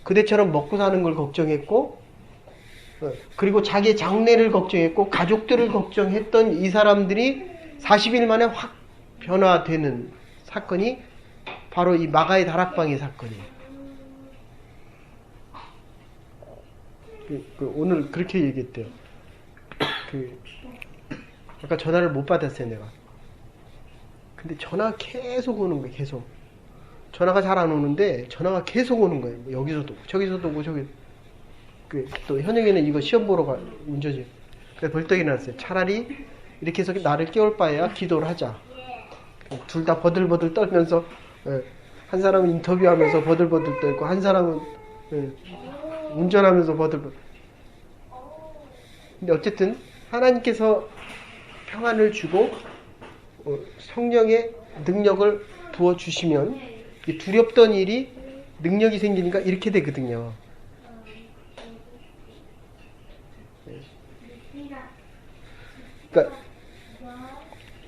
그대처럼 먹고 사는 걸 걱정했고 그리고 자기의 장래를 걱정했고 가족들을 걱정했던 이 사람들이 40일 만에 확 변화되는 사건이 바로 이 마가의 다락방의 사건이에요. 오늘 그렇게 얘기했대요. 아까 전화를 못 받았어요, 내가. 근데 전화가 계속 오는 거예요, 계속. 전화가 잘 안 오는데 전화가 계속 오는 거예요. 뭐 여기서도 오고 저기서도 오고 저기. 또 현영이는 이거 시험 보러 가 운전지. 그래서 벌떡 일어났어요. 차라리 이렇게 해서 나를 깨울 바에야 기도를 하자. 둘 다 버들버들 떨면서 한 사람은 인터뷰하면서 버들버들 떨고 한 사람은 운전하면서 버들버들. 근데 어쨌든 하나님께서 평안을 주고 성령의 능력을 부어주시면 두렵던 일이 능력이 생기니까 이렇게 되거든요. 그러니까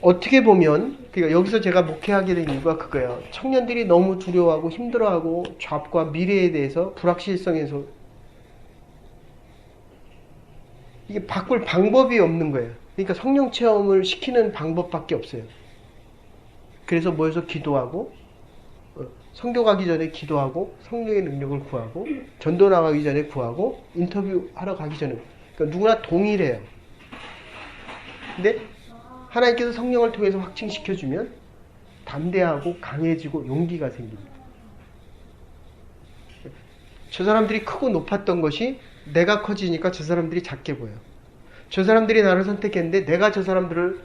어떻게 보면 그러니까 여기서 제가 목회하게 된 이유가 그거예요. 청년들이 너무 두려워하고 힘들어하고 잡과 미래에 대해서 불확실성에서 이게 바꿀 방법이 없는 거예요. 그러니까 성령 체험을 시키는 방법밖에 없어요. 그래서 모여서 기도하고 선교 가기 전에 기도하고 성령의 능력을 구하고 전도 나가기 전에 구하고 인터뷰 하러 가기 전에 그러니까 누구나 동일해요. 근데 하나님께서 성령을 통해서 확증시켜주면 담대하고 강해지고 용기가 생깁니다. 저 사람들이 크고 높았던 것이 내가 커지니까 저 사람들이 작게 보여. 저 사람들이 나를 선택했는데 내가 저 사람들을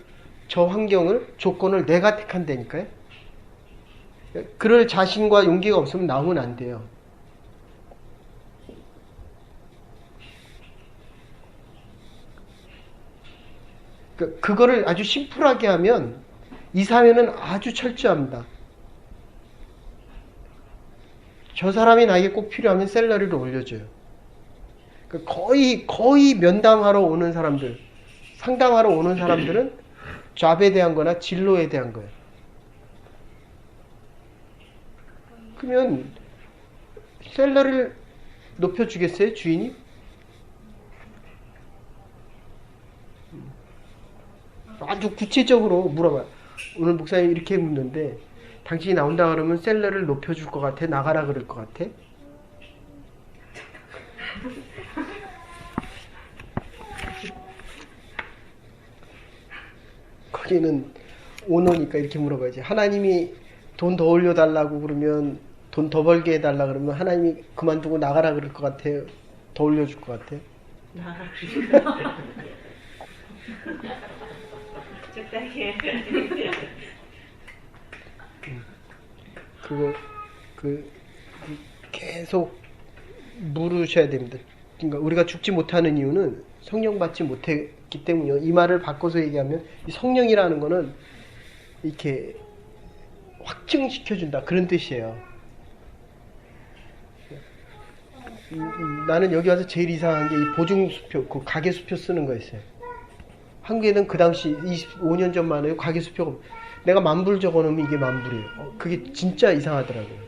저 환경을 조건을 내가 택한다니까요. 그럴 자신과 용기가 없으면 나오면 안 돼요. 그거를 아주 심플하게 하면 이 사회는 아주 철저합니다. 저 사람이 나에게 꼭 필요하면 샐러리를 올려줘요. 거의 면담하러 오는 사람들, 상담하러 오는 사람들은 잡에 대한 거나 진로에 대한 거예요. 그러면 샐러리를 높여주겠어요, 주인이? 아주 구체적으로 물어봐요. 오늘 목사님 이렇게 묻는데 당신이 나온다 그러면 샐러리를 높여줄 것 같아? 나가라 그럴 것 같아? 거기는 오너니까 이렇게 물어봐야지. 하나님이 돈 더 올려달라고 그러면 돈 더 벌게 해달라 그러면 하나님이 그만두고 나가라 그럴 것 같아요? 더 올려줄 것 같아요? 나가라 그럴 것 같아요. 적당히 계속 물으셔야 됩니다. 그러니까 우리가 죽지 못하는 이유는 성령 받지 못했기 때문이요. 이 말을 바꿔서 얘기하면 이 성령이라는 거는 이렇게 확증시켜준다 그런 뜻이에요. 나는 여기 와서 제일 이상한 게 이 보증수표, 그 가계수표 쓰는 거였어요. 한국에는 그 당시 25년 전만 해도 가계수표가 내가 10,000불 적어놓으면 이게 10,000불이에요. 그게 진짜 이상하더라고요.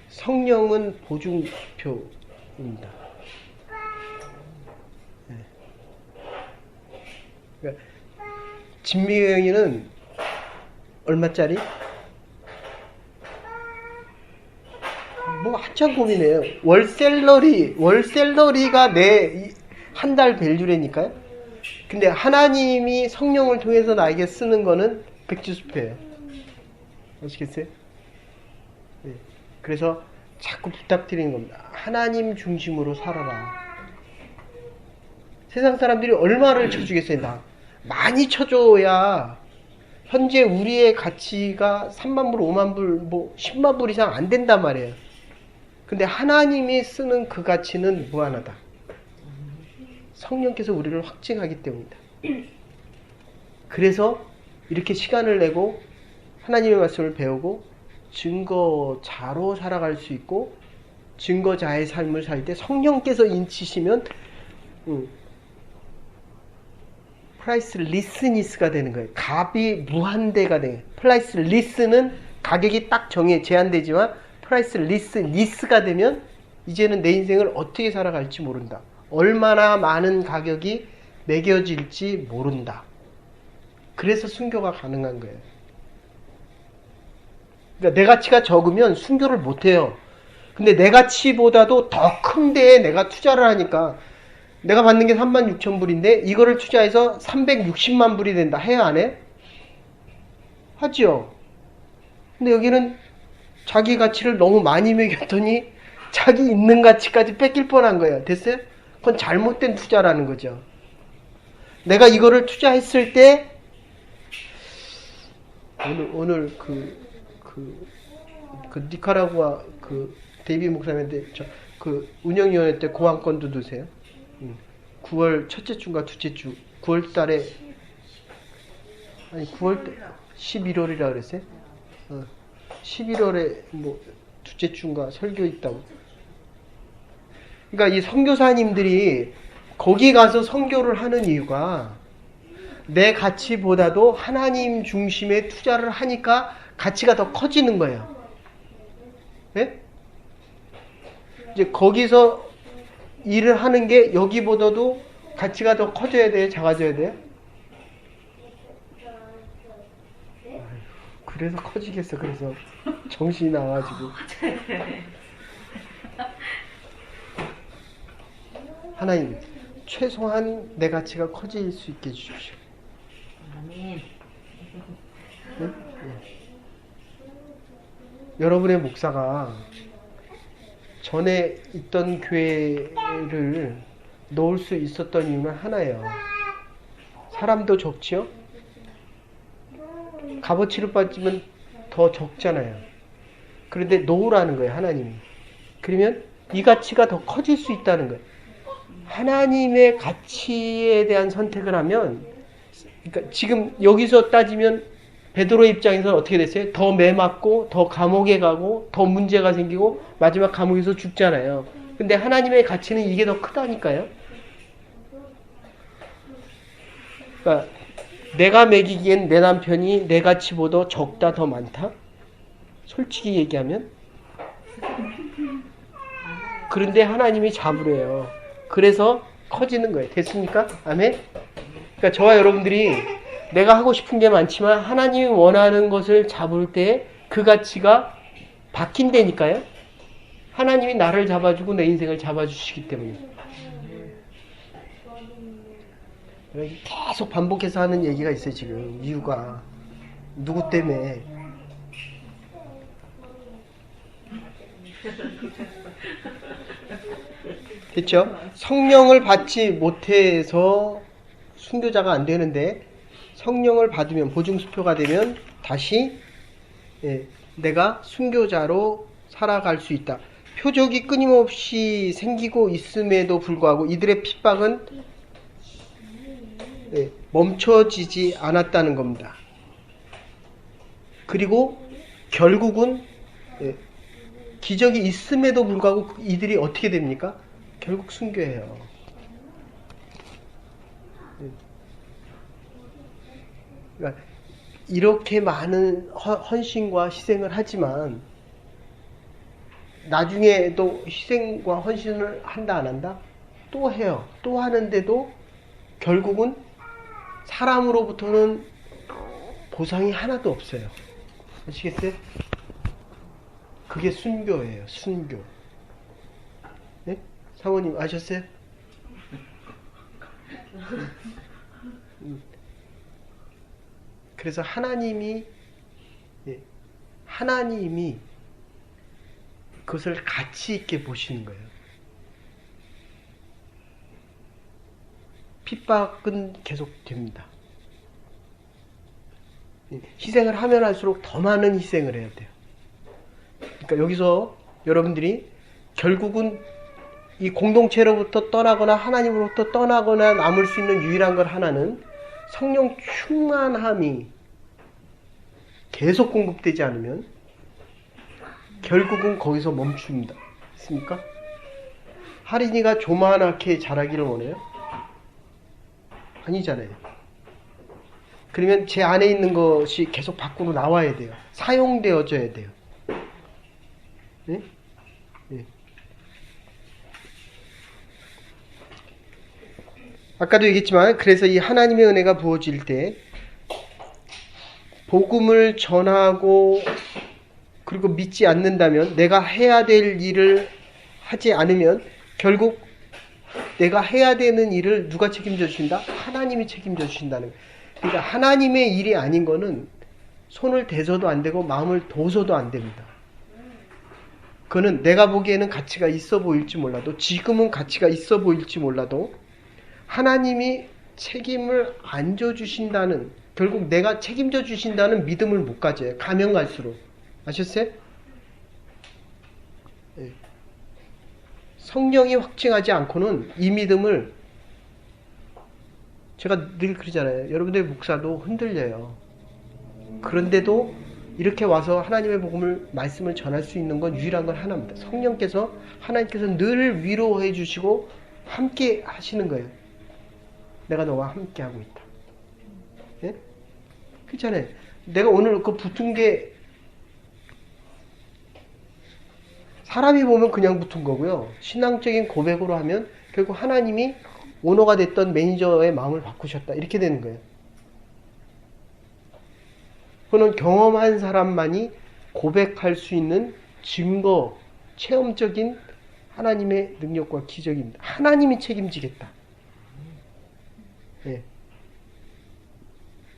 성령은 보증수표, 네. 그러니까 진미경이는 얼마짜리? 뭐 한참 고민해요. 월셀러리가 내 한 달 밸류라니까요. 근데 하나님이 성령을 통해서 나에게 쓰는 거는 백지수표예요. 아시겠어요? 네. 그래서 자꾸 부탁드리는 겁니다. 하나님 중심으로 살아라. 세상 사람들이 얼마를 쳐주겠어요? 나 많이 쳐줘야 현재 우리의 가치가 3만 불, 5만 불, 뭐 10만 불 이상 안 된단 말이에요. 근데 하나님이 쓰는 그 가치는 무한하다. 성령께서 우리를 확증하기 때문이다. 그래서 이렇게 시간을 내고 하나님의 말씀을 배우고 증거자로 살아갈 수 있고, 증거자의 삶을 살 때 성령께서 인치시면 프라이스 리스니스가 되는 거예요. 값이 무한대가 되는 거예요. 프라이스 리스는 가격이 딱 제한되지만 프라이스 리스니스가 되면 이제는 내 인생을 어떻게 살아갈지 모른다. 얼마나 많은 가격이 매겨질지 모른다. 그래서 순교가 가능한 거예요. 그러니까 내 가치가 적으면 순교를 못해요. 근데 내 가치보다도 더 큰 데에 내가 투자를 하니까, 내가 받는 게 36,000불인데 이거를 투자해서 360만 불이 된다. 해요, 안 해? 하죠. 근데 여기는 자기 가치를 너무 많이 매겼더니 자기 있는 가치까지 뺏길 뻔한 거예요. 됐어요? 그건 잘못된 투자라는 거죠. 내가 이거를 투자했을 때 오늘 니카라구아 데이비 목사님한테 그 운영위원회 때 고항권도 드세요. 9월 첫째 주인가 둘째 주, 9월 달에, 아니 9월 때 11월이라 그랬어요. 11월에 뭐 둘째 주인가 설교 있다고. 그러니까 이 선교사님들이 거기 가서 선교를 하는 이유가 내 가치보다도 하나님 중심의 투자를 하니까 가치가 더 커지는 거예요. 네? 이제 거기서 일을 하는 게 여기보다도 가치가 더 커져야 돼요? 작아져야 돼요? 그래서 커지겠어. 그래서 정신이 나와가지고. 하나님, 최소한 내 가치가 커질 수 있게 해주십시오. 아멘. 네? 네. 여러분의 목사가 전에 있던 교회를 놓을 수 있었던 이유는 하나예요. 사람도 적지요? 값어치를 빠지면 더 적잖아요. 그런데 놓으라는 거예요, 하나님이. 그러면 이 가치가 더 커질 수 있다는 거예요. 하나님의 가치에 대한 선택을 하면, 그러니까 지금 여기서 따지면 베드로의 입장에서는 어떻게 됐어요? 더 매맞고 더 감옥에 가고 더 문제가 생기고 마지막 감옥에서 죽잖아요. 근데 하나님의 가치는 이게 더 크다니까요. 그러니까 내가 먹이기엔 내 남편이 내 가치보다 적다, 더 많다? 솔직히 얘기하면. 그런데 하나님이 잡으래요. 그래서 커지는 거예요. 됐습니까? 아멘? 그러니까 저와 여러분들이 내가 하고 싶은 게 많지만 하나님이 원하는 것을 잡을 때 그 가치가 바뀐다니까요. 하나님이 나를 잡아주고 내 인생을 잡아주시기 때문에. 계속 반복해서 하는 얘기가 있어요. 지금 이유가 누구 때문에. 그렇죠? 성령을 받지 못해서 순교자가 안 되는데 성령을 받으면, 보증수표가 되면 다시 내가 순교자로 살아갈 수 있다. 표적이 끊임없이 생기고 있음에도 불구하고 이들의 핍박은 멈춰지지 않았다는 겁니다. 그리고 결국은 기적이 있음에도 불구하고 이들이 어떻게 됩니까? 결국 순교해요. 그러니까 이렇게 많은 헌신과 희생을 하지만 나중에도 희생과 헌신을 한다 안 한다? 또 해요. 또 하는데도 결국은 사람으로부터는 보상이 하나도 없어요. 아시겠어요? 그게 순교예요. 순교. 네? 사모님 아셨어요? 그래서 하나님이 그것을 가치 있게 보시는 거예요. 핍박은 계속됩니다. 희생을 하면 할수록 더 많은 희생을 해야 돼요. 그러니까 여기서 여러분들이 결국은 이 공동체로부터 떠나거나 하나님으로부터 떠나거나 남을 수 있는 유일한 것 하나는 성령 충만함이 계속 공급되지 않으면 결국은 거기서 멈춥니다. 있습니까? 할인이가 조만하게 자라기를 원해요? 아니잖아요. 그러면 제 안에 있는 것이 계속 밖으로 나와야 돼요. 사용되어져야 돼요. 네? 네. 아까도 얘기했지만 그래서 이 하나님의 은혜가 부어질 때 복음을 전하고 그리고 믿지 않는다면 내가 해야 될 일을 하지 않으면 결국 내가 해야 되는 일을 누가 책임져 주신다? 하나님이 책임져 주신다는 거예요. 그러니까 하나님의 일이 아닌 거는 손을 대서도 안 되고 마음을 둬서도 안 됩니다. 그거는 내가 보기에는 가치가 있어 보일지 몰라도 지금은 가치가 있어 보일지 몰라도 하나님이 책임을 안 져주신다는 결국 내가 책임져 주신다는 믿음을 못 가져요. 가면 갈수록. 아셨어요? 네. 성령이 확증하지 않고는 이 믿음을 제가 늘 그러잖아요. 여러분들의 목사도 흔들려요. 그런데도 이렇게 와서 하나님의 복음을 말씀을 전할 수 있는 건 유일한 건 하나입니다. 성령께서 하나님께서 늘 위로해 주시고 함께 하시는 거예요. 내가 너와 함께 하고 있다. 예? 그렇잖아요. 내가 오늘 그 붙은 게 사람이 보면 그냥 붙은 거고요. 신앙적인 고백으로 하면 결국 하나님이 오너가 됐던 매니저의 마음을 바꾸셨다. 이렇게 되는 거예요. 그거는 경험한 사람만이 고백할 수 있는 증거, 체험적인 하나님의 능력과 기적입니다. 하나님이 책임지겠다. 네.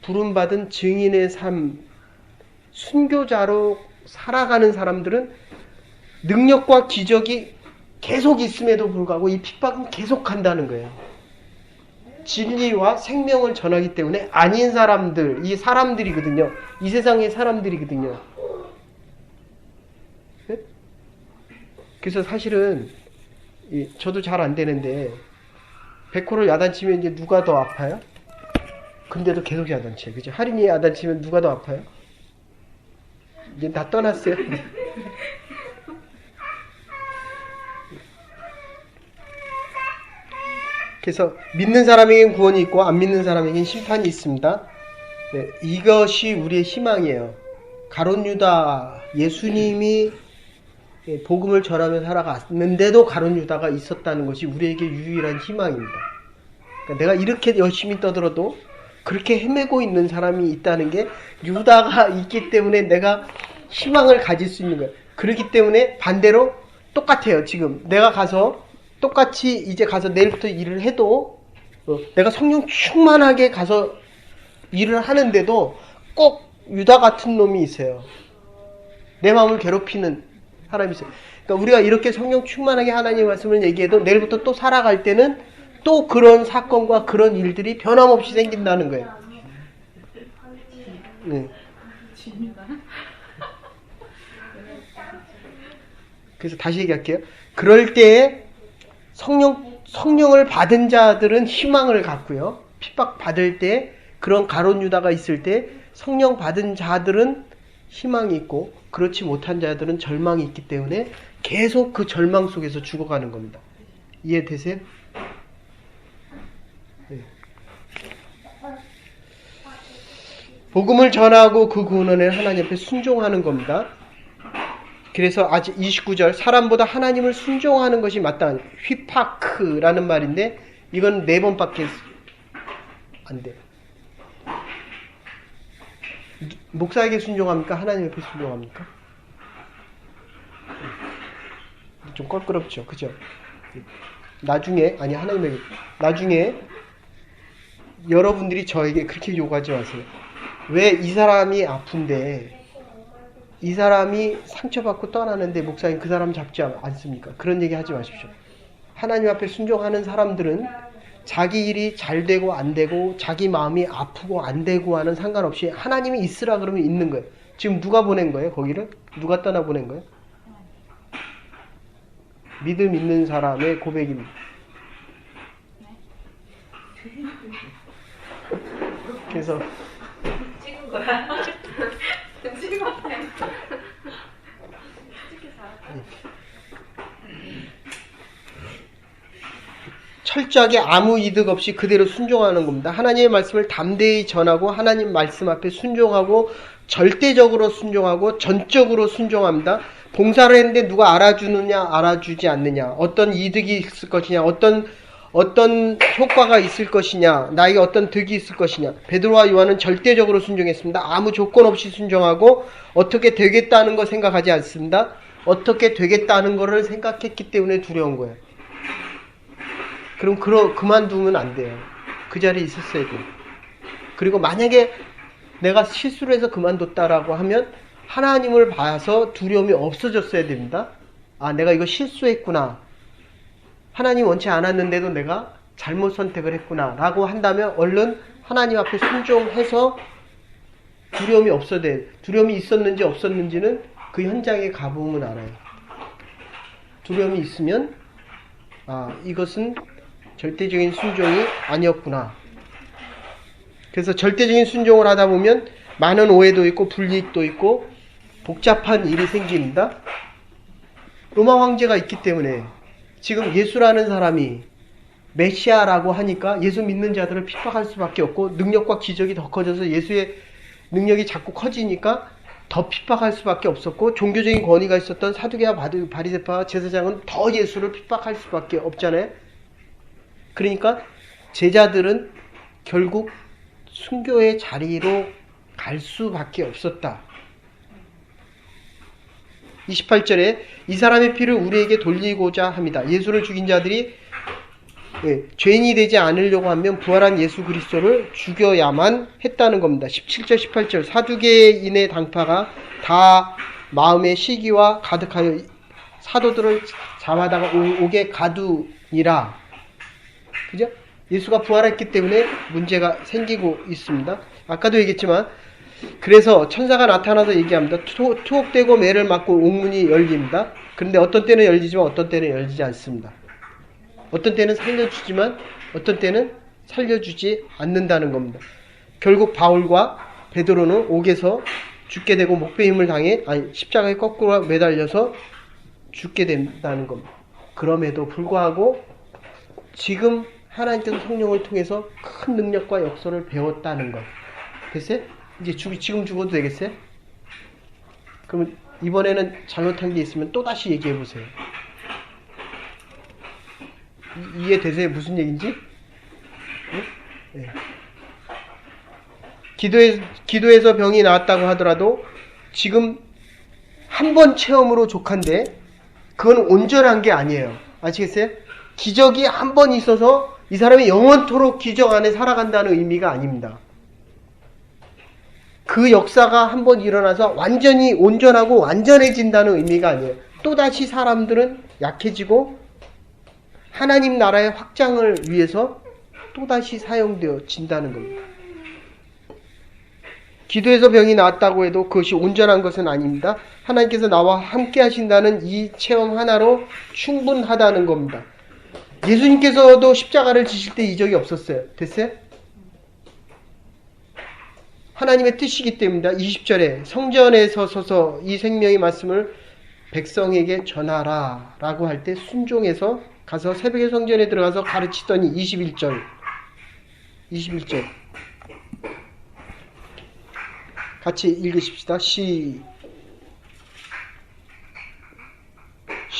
부름받은 증인의 삶, 순교자로 살아가는 사람들은 능력과 기적이 계속 있음에도 불구하고 이 핍박은 계속한다는 거예요. 진리와 생명을 전하기 때문에 아닌 사람들, 이 사람들이거든요. 이 세상의 사람들이거든요. 네? 그래서 사실은 저도 잘 안 되는데 백호를 야단치면 이제 누가 더 아파요? 근데도 계속 야단쳐요. 그죠? 할인이 야단치면 누가 더 아파요? 이제 다 떠났어요. 그래서 믿는 사람에겐 구원이 있고 안 믿는 사람에겐 심판이 있습니다. 네, 이것이 우리의 희망이에요. 가룟 유다, 예수님이 복음을 전하며 살아갔는데도 가룟 유다가 있었다는 것이 우리에게 유일한 희망입니다. 그러니까 내가 이렇게 열심히 떠들어도 그렇게 헤매고 있는 사람이 있다는 게 유다가 있기 때문에 내가 희망을 가질 수 있는 거예요. 그렇기 때문에 반대로 똑같아요. 지금 내가 가서 똑같이 이제 가서 내일부터 일을 해도 내가 성령 충만하게 가서 일을 하는데도 꼭 유다 같은 놈이 있어요. 내 마음을 괴롭히는 사람이 있어요. 그러니까 우리가 이렇게 성령 충만하게 하나님의 말씀을 얘기해도 내일부터 또 살아갈 때는 또 그런 사건과 그런 일들이 변함없이 생긴다는 거예요. 네. 그래서 다시 얘기할게요. 그럴 때에 성령을 받은 자들은 희망을 갖고요. 핍박 받을 때 그런 가룟 유다가 있을 때 성령 받은 자들은 희망이 있고 그렇지 못한 자들은 절망이 있기 때문에 계속 그 절망 속에서 죽어가는 겁니다. 이해되세요? 네. 복음을 전하고 그 구원을 하나님 앞에 순종하는 겁니다. 그래서 아직 29절 사람보다 하나님을 순종하는 것이 마땅하니 휘파크라는 말인데 이건 4번밖에 안 돼요. 목사에게 순종합니까? 하나님에게 순종합니까? 좀 껄끄럽죠. 그죠? 나중에 하나님에게 나중에 여러분들이 저에게 그렇게 요구하지 마세요. 왜 이 사람이 아픈데 이 사람이 상처받고 떠나는데 목사님 그 사람 잡지 않습니까? 그런 얘기 하지 마십시오. 하나님 앞에 순종하는 사람들은 자기 일이 잘 되고 안 되고 자기 마음이 아프고 안 되고 하는 상관없이 하나님이 있으라 그러면 있는 거예요. 지금 누가 보낸 거예요? 거기를? 누가 떠나 보낸 거예요? 믿음 있는 사람의 고백입니다. 그래서 찍은 거야? 찍은 거야? 철저하게 아무 이득 없이 그대로 순종하는 겁니다. 하나님의 말씀을 담대히 전하고 하나님 말씀 앞에 순종하고 절대적으로 순종하고 전적으로 순종합니다. 봉사를 했는데 누가 알아주느냐 알아주지 않느냐 어떤 이득이 있을 것이냐 어떤 효과가 있을 것이냐 나에게 어떤 득이 있을 것이냐 베드로와 요한은 절대적으로 순종했습니다. 아무 조건 없이 순종하고 어떻게 되겠다는 거 생각하지 않습니다. 어떻게 되겠다는 거를 생각했기 때문에 두려운 거예요. 그럼 그만두면 안 돼요. 그 자리에 있었어야 돼요. 그리고 만약에 내가 실수를 해서 그만뒀다라고 하면 하나님을 봐서 두려움이 없어졌어야 됩니다. 아, 내가 이거 실수했구나. 하나님 원치 않았는데도 내가 잘못 선택을 했구나 라고 한다면 얼른 하나님 앞에 순종해서 두려움이 없어야 돼요. 두려움이 있었는지 없었는지는 그 현장에 가보면 알아요. 두려움이 있으면 이것은 절대적인 순종이 아니었구나. 그래서 절대적인 순종을 하다 보면 많은 오해도 있고 불이익도 있고 복잡한 일이 생깁니다. 로마 황제가 있기 때문에 지금 예수라는 사람이 메시아라고 하니까 예수 믿는 자들을 핍박할 수밖에 없고 능력과 기적이 더 커져서 예수의 능력이 자꾸 커지니까 더 핍박할 수밖에 없었고 종교적인 권위가 있었던 사두개와 바리새파 제사장은 더 예수를 핍박할 수밖에 없잖아요. 그러니까 제자들은 결국 순교의 자리로 갈 수밖에 없었다. 28절에 이 사람의 피를 우리에게 돌리고자 합니다. 예수를 죽인 자들이 죄인이 되지 않으려고 하면 부활한 예수 그리스도를 죽여야만 했다는 겁니다. 17절 18절 사두개인의 당파가 다 마음의 시기와 가득하여 사도들을 잡아다가 옥에 가두니라. 그죠? 예수가 부활했기 때문에 문제가 생기고 있습니다. 아까도 얘기했지만 그래서 천사가 나타나서 얘기합니다. 투옥되고 매를 맞고 옥문이 열립니다. 그런데 어떤 때는 열리지만 어떤 때는 열리지 않습니다. 어떤 때는 살려주지만 어떤 때는 살려주지 않는다는 겁니다. 결국 바울과 베드로는 옥에서 죽게 되고 목베임을 당해 십자가에 거꾸로 매달려서 죽게 된다는 겁니다. 그럼에도 불구하고 지금 하나님께서 성령을 통해서 큰 능력과 역사를 배웠다는 것. 됐어요? 이제 지금 죽어도 되겠어요? 그러면 이번에는 잘못한 게 있으면 또 다시 얘기해 보세요. 이해되세요? 무슨 얘기인지? 네. 기도해서 병이 나았다고 하더라도 지금 한 번 체험으로 족한데 그건 온전한 게 아니에요. 아시겠어요? 기적이 한 번 있어서 이 사람이 영원토록 기적 안에 살아간다는 의미가 아닙니다. 그 역사가 한 번 일어나서 완전히 온전하고 완전해진다는 의미가 아니에요. 또다시 사람들은 약해지고 하나님 나라의 확장을 위해서 또다시 사용되어진다는 겁니다. 기도해서 병이 나았다고 해도 그것이 온전한 것은 아닙니다. 하나님께서 나와 함께 하신다는 이 체험 하나로 충분하다는 겁니다. 예수님께서도 십자가를 지실 때 이적이 없었어요. 됐어요? 하나님의 뜻이기 때문입니다. 20절에 성전에서 서서 이 생명의 말씀을 백성에게 전하라 라고 할 때 순종해서 가서 새벽에 성전에 들어가서 가르치더니 21절 같이 읽으십시다.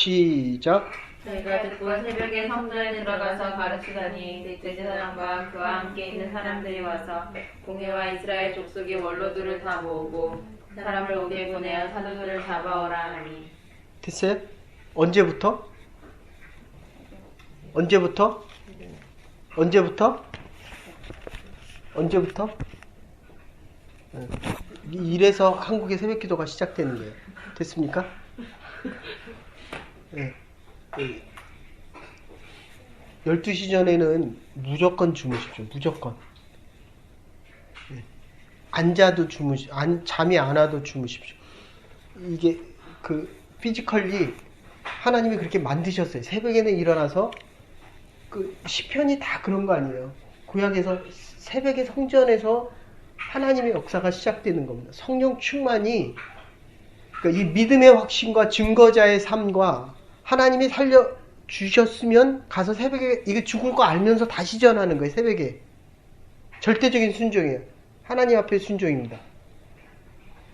시작. 저희가 듣고 새벽에 성전에 들어가서 가르치다니 대제사장과 그와 함께 있는 사람들이 와서 공회와 이스라엘 족속의 원로들을 다 모으고 사람을 오게 보내어 사도들을 잡아오라 하니. 됐어요? 언제부터? 언제부터? 언제부터? 언제부터? 이래서 한국의 새벽기도가 시작되는 거예요. 됐습니까? 네. 12시 전에는 무조건 주무십시오. 무조건. 네. 앉아도 잠이 안 와도 주무십시오. 이게 피지컬리 하나님이 그렇게 만드셨어요. 새벽에는 일어나서 시편이 다 그런 거 아니에요. 구약에서 새벽에 성전에서 하나님의 역사가 시작되는 겁니다. 성령 충만이 그러니까 이 믿음의 확신과 증거자의 삶과 하나님이 살려주셨으면 가서 새벽에 이게 죽을 거 알면서 다시 전하는 거예요. 새벽에. 절대적인 순종이에요. 하나님 앞에 순종입니다.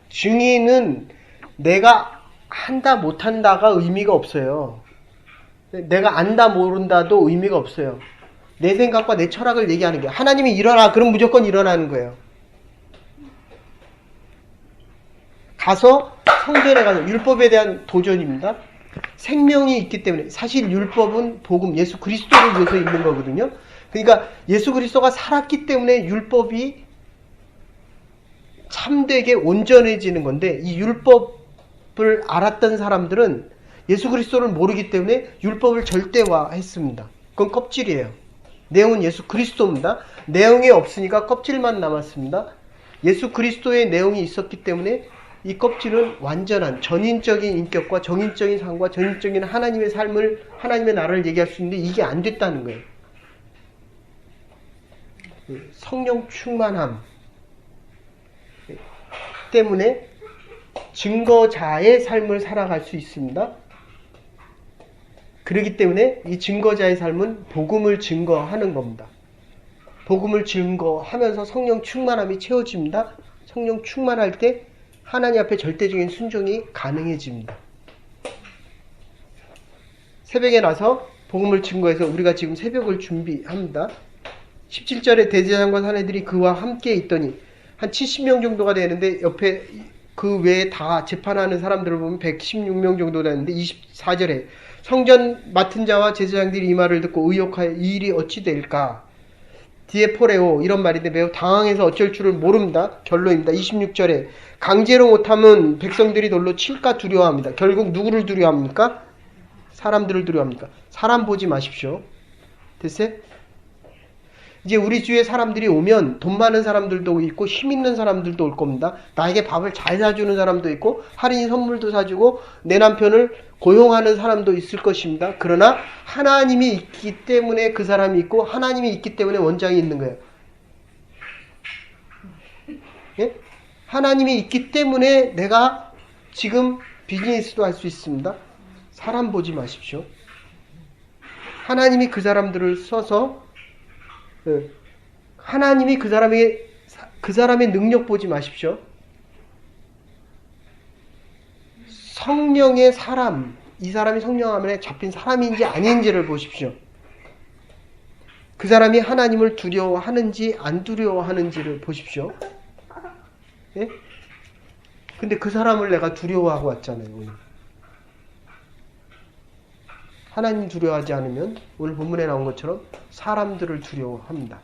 증인은 내가 한다 못한다가 의미가 없어요. 내가 안다 모른다도 의미가 없어요. 내 생각과 내 철학을 얘기하는 거예요. 하나님이 일어나 그럼 무조건 일어나는 거예요. 가서 성전에 가서 율법에 대한 도전입니다. 생명이 있기 때문에 사실 율법은 복음 예수 그리스도를 위해서 있는 거거든요. 그러니까 예수 그리스도가 살았기 때문에 율법이 참되게 온전해지는 건데 이 율법을 알았던 사람들은 예수 그리스도를 모르기 때문에 율법을 절대화했습니다. 그건 껍질이에요. 내용은 예수 그리스도입니다. 내용이 없으니까 껍질만 남았습니다. 예수 그리스도의 내용이 있었기 때문에 이 껍질은 완전한 전인적인 인격과 정인적인 삶과 전인적인 하나님의 삶을 하나님의 나라를 얘기할 수 있는데 이게 안 됐다는 거예요. 성령 충만함 때문에 증거자의 삶을 살아갈 수 있습니다. 그렇기 때문에 이 증거자의 삶은 복음을 증거하는 겁니다. 복음을 증거하면서 성령 충만함이 채워집니다. 성령 충만할 때 하나님 앞에 절대적인 순종이 가능해집니다. 새벽에 나서 복음을 증거해서 우리가 지금 새벽을 준비합니다. 17절에 대제사장과 사내들이 그와 함께 있더니 한 70명 정도가 되는데 옆에 그 외에 다 재판하는 사람들을 보면 116명 정도 되는데 24절에 성전 맡은 자와 제사장들이 이 말을 듣고 의혹하여 이 일이 어찌 될까? 뒤에 포레오 이런 말인데 매우 당황해서 어쩔 줄을 모릅니다. 결론입니다. 26절에 강제로 못하면 백성들이 돌로 칠까 두려워합니다. 결국 누구를 두려워합니까? 사람들을 두려워합니까? 사람 보지 마십시오. 됐어요? 이제 우리 주위에 사람들이 오면 돈 많은 사람들도 있고 힘 있는 사람들도 올 겁니다. 나에게 밥을 잘 사주는 사람도 있고 할인 선물도 사주고 내 남편을 고용하는 사람도 있을 것입니다. 그러나 하나님이 있기 때문에 그 사람이 있고 하나님이 있기 때문에 원장이 있는 거예요. 예? 하나님이 있기 때문에 내가 지금 비즈니스도 할 수 있습니다. 사람 보지 마십시오. 하나님이 그 사람들을 써서 하나님이 그 사람의 능력 보지 마십시오. 성령의 사람, 이 사람이 성령 안에 잡힌 사람인지 아닌지를 보십시오. 그 사람이 하나님을 두려워하는지 안 두려워하는지를 보십시오. 예? 근데 그 사람을 내가 두려워하고 왔잖아요. 오늘. 하나님 두려워하지 않으면 오늘 본문에 나온 것처럼 사람들을 두려워합니다.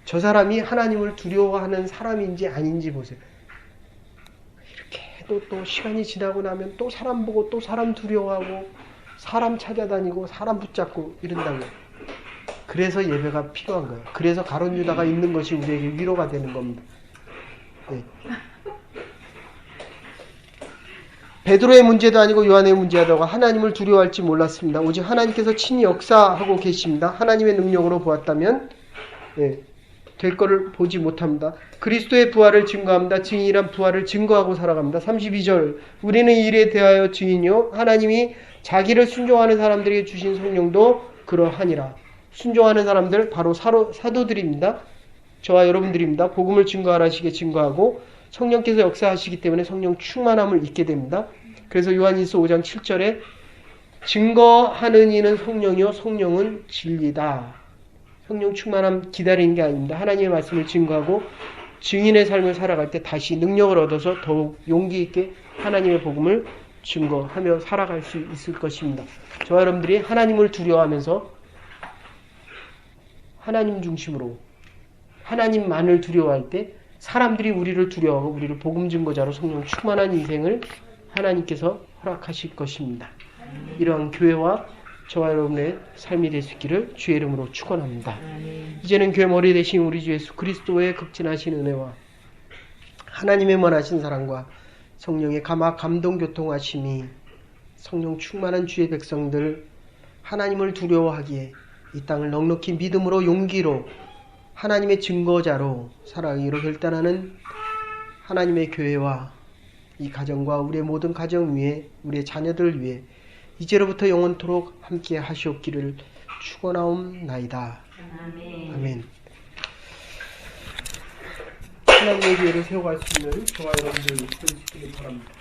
저 사람이 하나님을 두려워하는 사람인지 아닌지 보세요. 이렇게 해도 또 시간이 지나고 나면 또 사람 보고 또 사람 두려워하고 사람 찾아다니고 사람 붙잡고 이런다고요. 그래서 예배가 필요한 거예요. 그래서 가룟 유다가 있는 것이 우리에게 위로가 되는 겁니다. 네. 베드로의 문제도 아니고 요한의 문제하다가 하나님을 두려워할지 몰랐습니다. 오직 하나님께서 친히 역사하고 계십니다. 하나님의 능력으로 보았다면 될 거를 보지 못합니다. 그리스도의 부활을 증거합니다. 증인이란 부활을 증거하고 살아갑니다. 32절 우리는 이 일에 대하여 증인이요 하나님이 자기를 순종하는 사람들에게 주신 성령도 그러하니라. 순종하는 사람들 바로 사도들입니다. 저와 여러분들입니다. 복음을 증거하라시게 증거하고 성령께서 역사하시기 때문에 성령 충만함을 잊게 됩니다. 그래서 요한일서 5장 7절에 증거하는 이는 성령이요 성령은 진리다. 성령 충만함 기다리는 게 아닙니다. 하나님의 말씀을 증거하고 증인의 삶을 살아갈 때 다시 능력을 얻어서 더욱 용기 있게 하나님의 복음을 증거하며 살아갈 수 있을 것입니다. 저와 여러분들이 하나님을 두려워하면서 하나님 중심으로 하나님만을 두려워할 때 사람들이 우리를 두려워하고 우리를 복음 증거자로 성령 충만한 인생을 하나님께서 허락하실 것입니다. 이러한 교회와 저와 여러분의 삶이 될 수 있기를 주의 이름으로 축원합니다. 이제는 교회 머리 대신 우리 주 예수 그리스도의 극진하신 은혜와 하나님의 원하신 사랑과 성령의 감동 교통하심이 성령 충만한 주의 백성들 하나님을 두려워하기에 이 땅을 넉넉히 믿음으로 용기로 하나님의 증거자로 살아가기로 결단하는 하나님의 교회와 이 가정과 우리의 모든 가정 위에 우리의 자녀들 위해 이제로부터 영원토록 함께 하시옵기를 축원하옵나이다. 아멘. 하나님의 교회를 세워갈 수 있는 저와 여러분들 되시기를 바랍니다.